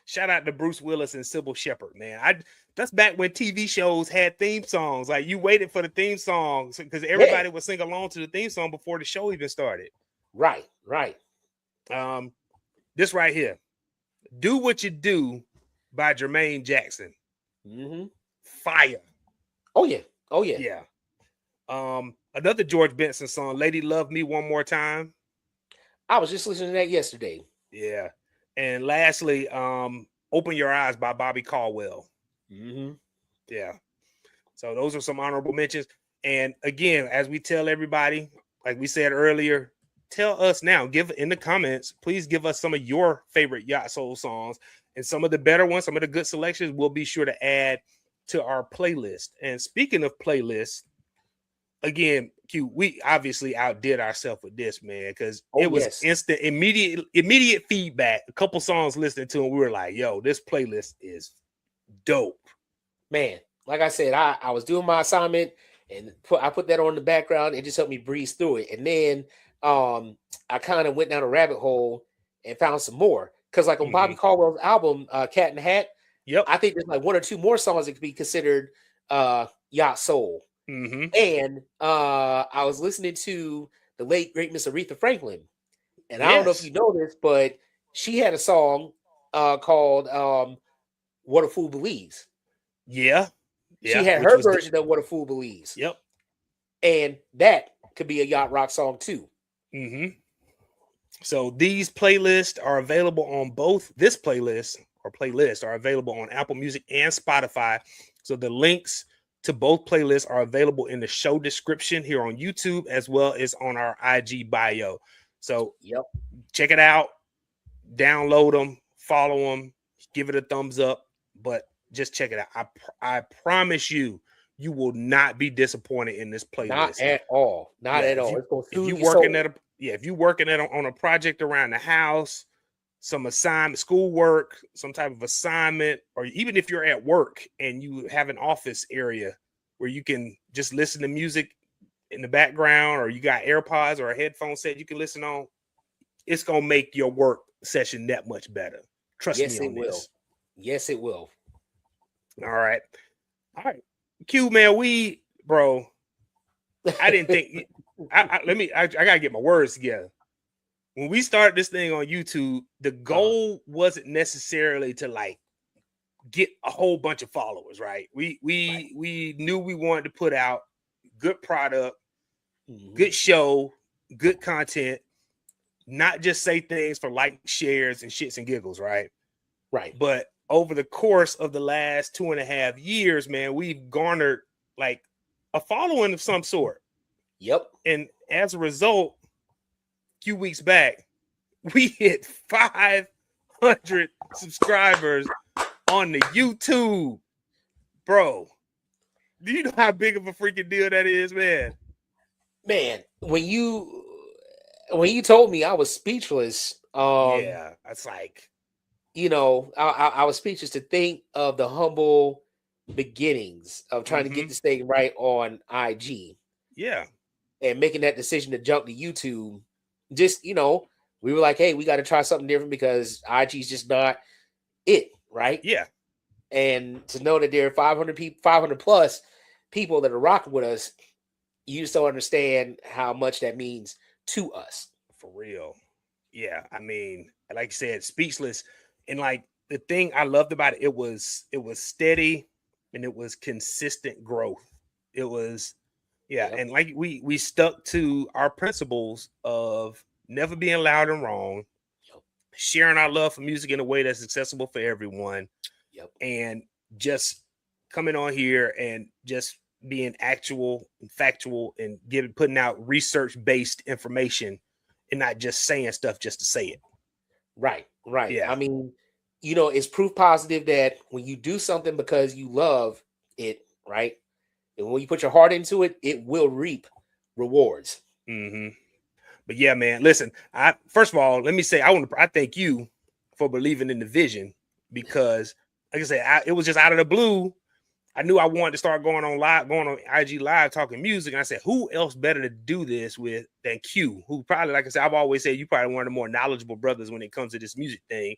Shout out to Bruce Willis and Sybil Shepherd, man. That's back when TV shows had theme songs. Like, you waited for the theme songs because everybody would sing along to the theme song before the show even started. Right. This right here, Do What You Do by Jermaine Jackson. Fire. Oh yeah. Another George Benson song, Lady Love Me One More Time. I was just listening to that yesterday. Yeah. And lastly, Open Your Eyes by Bobby Caldwell. Yeah. So those are some honorable mentions. And again, as we tell everybody, like we said earlier, tell us now, give in the comments, please give us some of your favorite Yacht Soul songs, and some of the better ones, some of the good selections we'll be sure to add to our playlist. And speaking of playlists, again, Q, we obviously outdid ourselves with this, man, because it was instant, immediate feedback. A couple songs listening to, and we were like, yo, this playlist is dope. Man, like I said, I was doing my assignment and I put that on the background. It just helped me breeze through it. And then I kind of went down a rabbit hole and found some more. Because like on Bobby Caldwell's album, Cat in the Hat, I think there's like 1 or 2 more songs that could be considered Yacht Soul. And I was listening to the late great Miss Aretha Franklin, and I don't know if Yes. you know this, but she had a song called "What a Fool Believes." Yeah. She Yeah. had Which her was the version of "What a Fool Believes," yep. and that could be a Yacht Rock song too. So these playlists are available on both. This playlist or playlists are available on Apple Music and Spotify. So the links to both playlists are available in the show description here on YouTube as well as on our IG bio. So Yep. check it out, download them, follow them, give it a thumbs up, but just check it out. I promise you, you will not be disappointed in this playlist. Not at all. Not at all. It's gonna If you soothe your working soul. at if you working at on a project around the house, some assignment, schoolwork, some type of assignment, or even if you're at work and you have an office area where you can just listen to music in the background, or you got AirPods or a headphone set you can listen on, it's gonna make your work session that much better. Trust Yes, me it on will. this. Yes, it will. All right. Q, man, bro, I didn't think I gotta get my words together. When we started this thing on YouTube, the goal wasn't necessarily to like get a whole bunch of followers, right? We knew we wanted to put out good product, good show, good content, not just say things for like shares and shits and giggles, right? Right. But over the course of the last 2.5 years, man, we've garnered like a following of some sort. Yep. And as a result, a few weeks back, we hit 500 subscribers on the YouTube. Bro, do you know how big of a freaking deal that is, man? Man, when you told me, I was speechless. Yeah, it's like, you know, I was speechless to think of the humble beginnings of trying to get this thing right on IG. Yeah. And making that decision to jump to YouTube. Just, you know, we were like, hey, we got to try something different because IG is just not it, right? Yeah. And to know that there are 500 people, 500 plus people that are rocking with us, you just don't understand how much that means to us. For real. Yeah. I mean, like you said, speechless. And like the thing I loved about it was steady and it was consistent growth. It was, yeah. Yep. And like we stuck to our principles of never being loud and wrong, sharing our love for music in a way that's accessible for everyone. Yep. And just coming on here and just being actual and factual and putting out research-based information and not just saying stuff just to say it. Right. Yeah. I mean, you know, it's proof positive that when you do something because you love it, right? And when you put your heart into it, it will reap rewards. But yeah, man, listen, first of all, let me say, I thank you for believing in the vision, because like I said, it was just out of the blue. I knew I wanted to start going on IG live, talking music. And I said, who else better to do this with than Q, who probably, like I said, I've always said, you probably one of the more knowledgeable brothers when it comes to this music thing.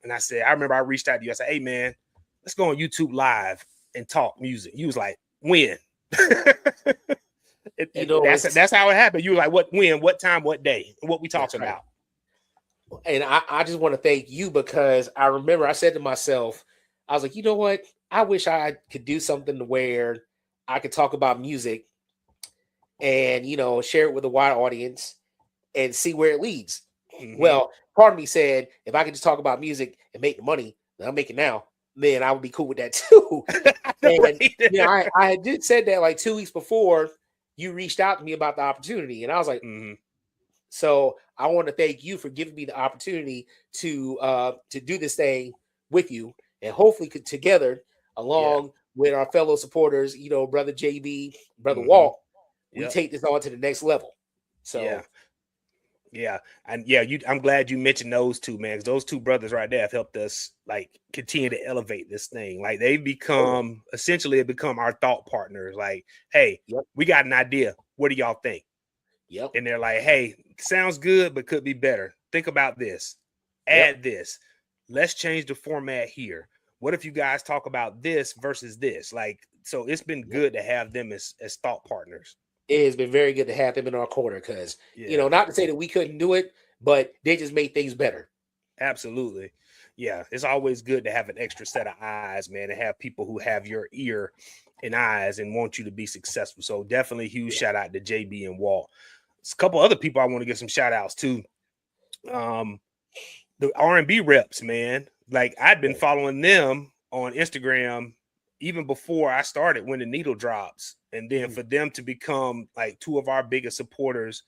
And I said, I remember I reached out to you. I said, hey man, let's go on YouTube live and talk music. You was like, when? You know, that's how it happened. You were like, when, what time, what day, what we talking about? And I just want to thank you, because I remember I said to myself, I was like, you know what? I wish I could do something where I could talk about music and, you know, share it with a wide audience and see where it leads. Well, part of me said, if I could just talk about music and make the money that I'm making now, then I would be cool with that too. And yeah, I did said that like 2 weeks before you reached out to me about the opportunity, and I was like, so I want to thank you for giving me the opportunity to do this thing with you, and hopefully together, along with our fellow supporters, you know, brother JB, brother Walt, we take this on to the next level. So yeah, and yeah, I'm glad you mentioned those two, man, because those two brothers right there have helped us like continue to elevate this thing. Like they've become essentially become our thought partners. Like, hey, we got an idea. What do y'all think? And they're like, hey, sounds good, but could be better. Think about this. Add this. Let's change the format here. what if you guys talk about this versus this? Like, so it's been good to have them as thought partners. It has been very good to have them in our corner because, not to say that we couldn't do it, but they just made things better. Absolutely. Yeah, it's always good to have an extra set of eyes, man, and have people who have your ear and eyes and want you to be successful. So definitely huge shout out to JB and Walt. There's a couple other people I want to give some shout outs to. The R&B reps, man. Like, I'd been following them on Instagram even before I started When the Needle Drops. And then for them to become like two of our biggest supporters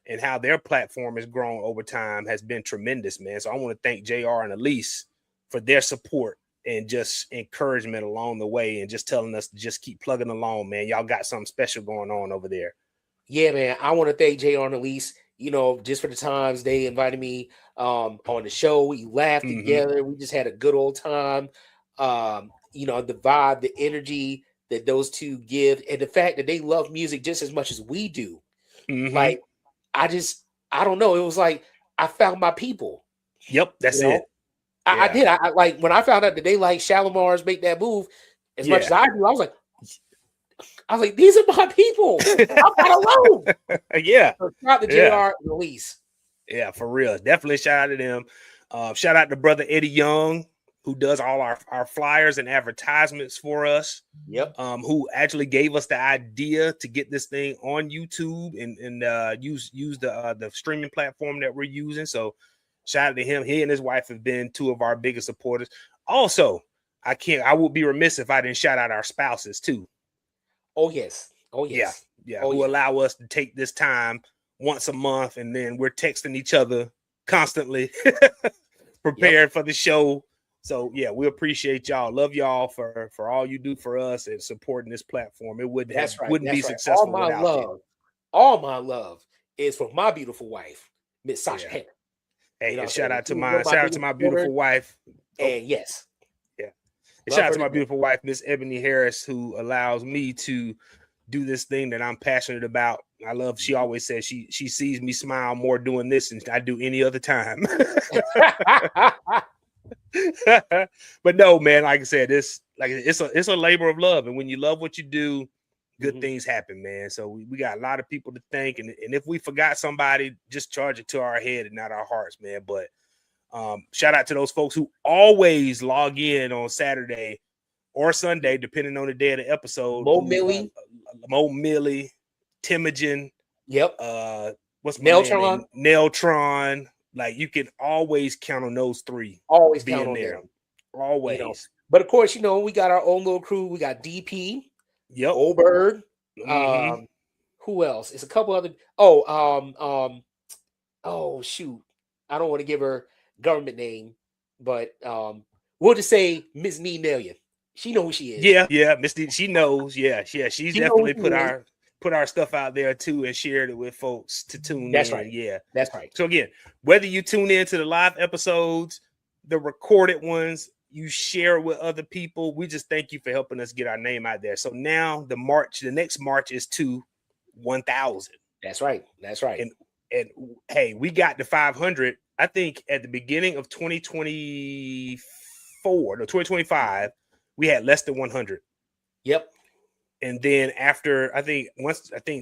and how their platform has grown over time has been tremendous, man. So I want to thank JR and Elise for their support and just encouragement along the way and just telling us to just keep plugging along, man. Y'all got something special going on over there. Yeah, man. I want to thank JR and Elise, just for the times they invited me on the show. We laughed together. We just had a good old time. The vibe, the energy that those two give, and the fact that they love music just as much as we do. Like, I don't know. It was like I found my people. Yep, that's it. I did. I like when I found out that they like Shalimar's Make That Move as much as I do. I was like, these are my people. I'm not alone. Yeah. So shout out to JR and Elise. Yeah, for real. Definitely shout out to them. Shout out to brother Eddie Young, who does all our flyers and advertisements for us. Yep. Who actually gave us the idea to get this thing on YouTube and use the streaming platform that we're using. So shout out to him. He and his wife have been two of our biggest supporters. Also, I would be remiss if I didn't shout out our spouses too. Oh yes. Yeah. Who allow us to take this time once a month, and then we're texting each other constantly, prepared for the show. So yeah, we appreciate y'all. Love y'all for all you do for us and supporting this platform. It wouldn't be successful without you. All my love is for my beautiful wife, Miss Sasha Henry. Hey, and shout out to my beautiful wife. And yes. Yeah. And shout out to my beautiful wife, Miss Ebony Harris, who allows me to do this thing that I'm passionate about. I love, she always says she sees me smile more doing this than I do any other time. But no, man, like I said, it's a labor of love. And when you love what you do, good things happen, man. So we got a lot of people to thank. And if we forgot somebody, just charge it to our head and not our hearts, man. But shout out to those folks who always log in on Saturday or Sunday, depending on the day of the episode. Mo Millie, Timogen. Yep. What's my name? Neltron. Like, you can always count on those three. Always count on them. Always. But of course, we got our own little crew. We got DP. Yep. Oberg. Who else? It's a couple other. Oh, shoot. I don't want to give her government name, but we'll just say Miss Nee Million. She knows who she is. Yeah. Miss Nee, she knows. Yeah. She's definitely put our stuff out there too and shared it with folks to tune in. That's right. Yeah. That's right. So again, whether you tune in to the live episodes, the recorded ones, you share with other people, we just thank you for helping us get our name out there. So now the next march is to 1,000. That's right. And hey, we got to 500. I think at the beginning of 2025, we had less than 100. Yep. And then after, I think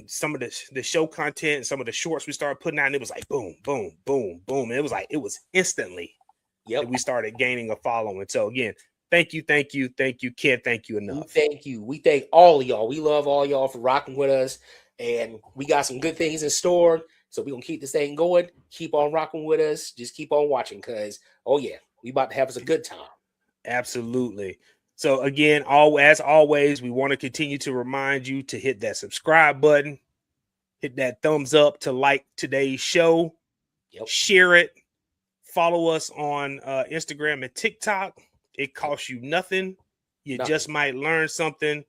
some of the show content and some of the shorts we started putting out, and it was like boom, boom, boom, boom. And it was instantly that we started gaining a following. So again, thank you. Can't thank you enough. We thank all of y'all. We love all y'all for rocking with us. And we got some good things in store. So we're going to keep this thing going. Keep on rocking with us. Just keep on watching because, we about to have us a good time. Absolutely. So again, as always, we want to continue to remind you to hit that subscribe button, hit that thumbs up to like today's show, share it, follow us on Instagram and TikTok. It costs you nothing. You just might learn something.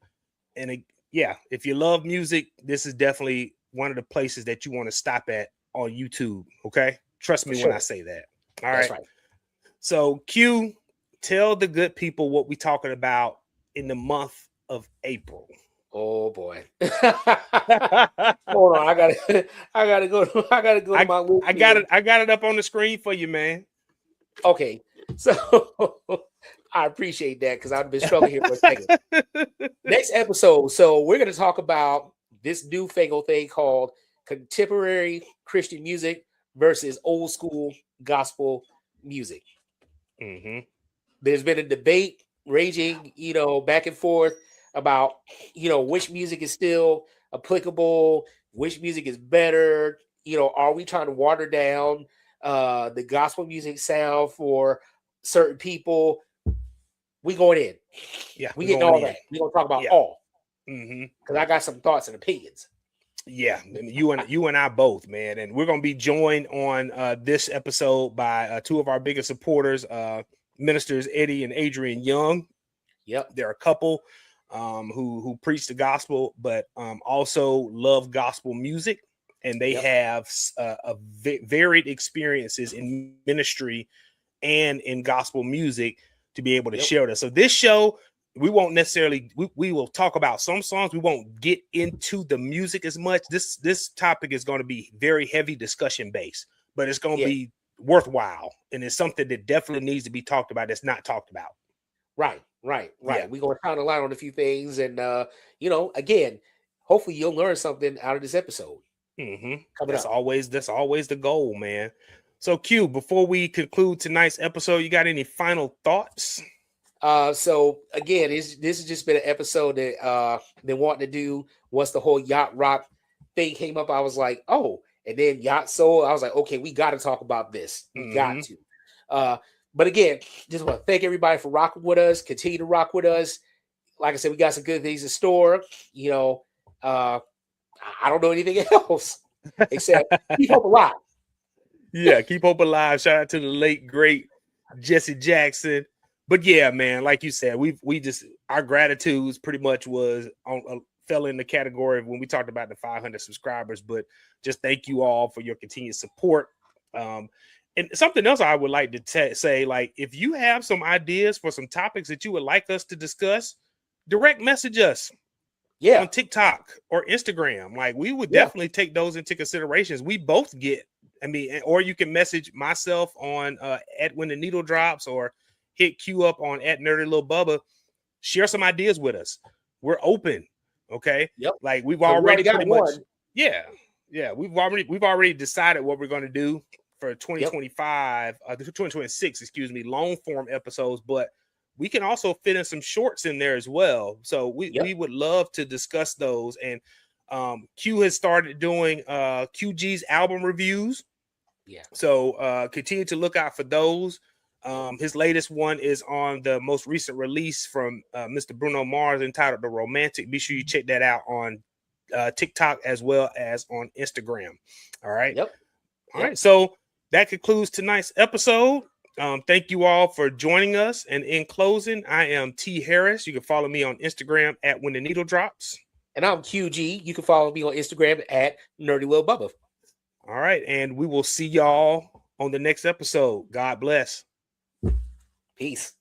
And if you love music, this is definitely one of the places that you want to stop at on YouTube. Okay. Trust me when I say that. All right. So Q, tell the good people what we're talking about in the month of April. Oh boy. Hold on. I gotta go to my little I got it up on the screen for you, man. Okay. So I appreciate that because I've been struggling here for a second. Next episode, so we're going to talk about this newfangled thing called contemporary Christian music versus old school gospel music. Mm-hmm. There's been a debate raging, back and forth about, which music is still applicable, which music is better. Are we trying to water down the gospel music sound for certain people? We going in. Yeah, we getting all that. We're gonna talk about all. Because I got some thoughts and opinions. Yeah, you and I both, man. And we're gonna be joined on this episode by two of our biggest supporters, ministers Eddie and Adrian Young. Yep, they're a couple who preach the gospel, but also love gospel music, and they have varied experiences in ministry and in gospel music to be able to share with us. So this show, we won't necessarily, we will talk about some songs. We won't get into the music as much. This topic is going to be very heavy discussion based, but it's going to be worthwhile. And it's something that definitely needs to be talked about that's not talked about. Right. Yeah. We're going to count a line on a few things. And, again, hopefully you'll learn something out of this episode. That's always the goal, man. So Q, before we conclude tonight's episode, you got any final thoughts? So again, this has just been an episode that they wanted to do. Once the whole Yacht Rock thing came up, I was like, oh, and then Yacht Soul, I was like, okay, we got to talk about this. We got to. But again, just want to thank everybody for rocking with us. Continue to rock with us. Like I said, we got some good things in store. I don't know anything else except keep hope alive. Yeah, keep hope alive. Shout out to the late great Jesse Jackson. But yeah, man, like you said, we just, our gratitudes pretty much was fell in the category of when we talked about the 500 subscribers. But just thank you all for your continued support. And something else I would like to say, like, if you have some ideas for some topics that you would like us to discuss, direct message us. On TikTok or Instagram. Like, we would definitely take those into considerations. We both get, or you can message myself on at When the Needle Drops, or hit Q up on at Nerdy Little Bubba. Share some ideas with us. We're open. Okay. Like, we've already pretty much. Yeah. We've already decided what we're going to do for 2025, 2026, long form episodes, but we can also fit in some shorts in there as well. So we would love to discuss those. And Q has started doing QG's album reviews. Yeah. So continue to look out for those. His latest one is on the most recent release from Mr. Bruno Mars, entitled The Romantic. Be sure you check that out on TikTok as well as on Instagram. All right. All right. So that concludes tonight's episode. Thank you all for joining us. And in closing, I am T. Harris. You can follow me on Instagram at When the Needle Drops. And I'm QG. You can follow me on Instagram at Nerdy Little Bubba. All right. And we will see y'all on the next episode. God bless. Peace.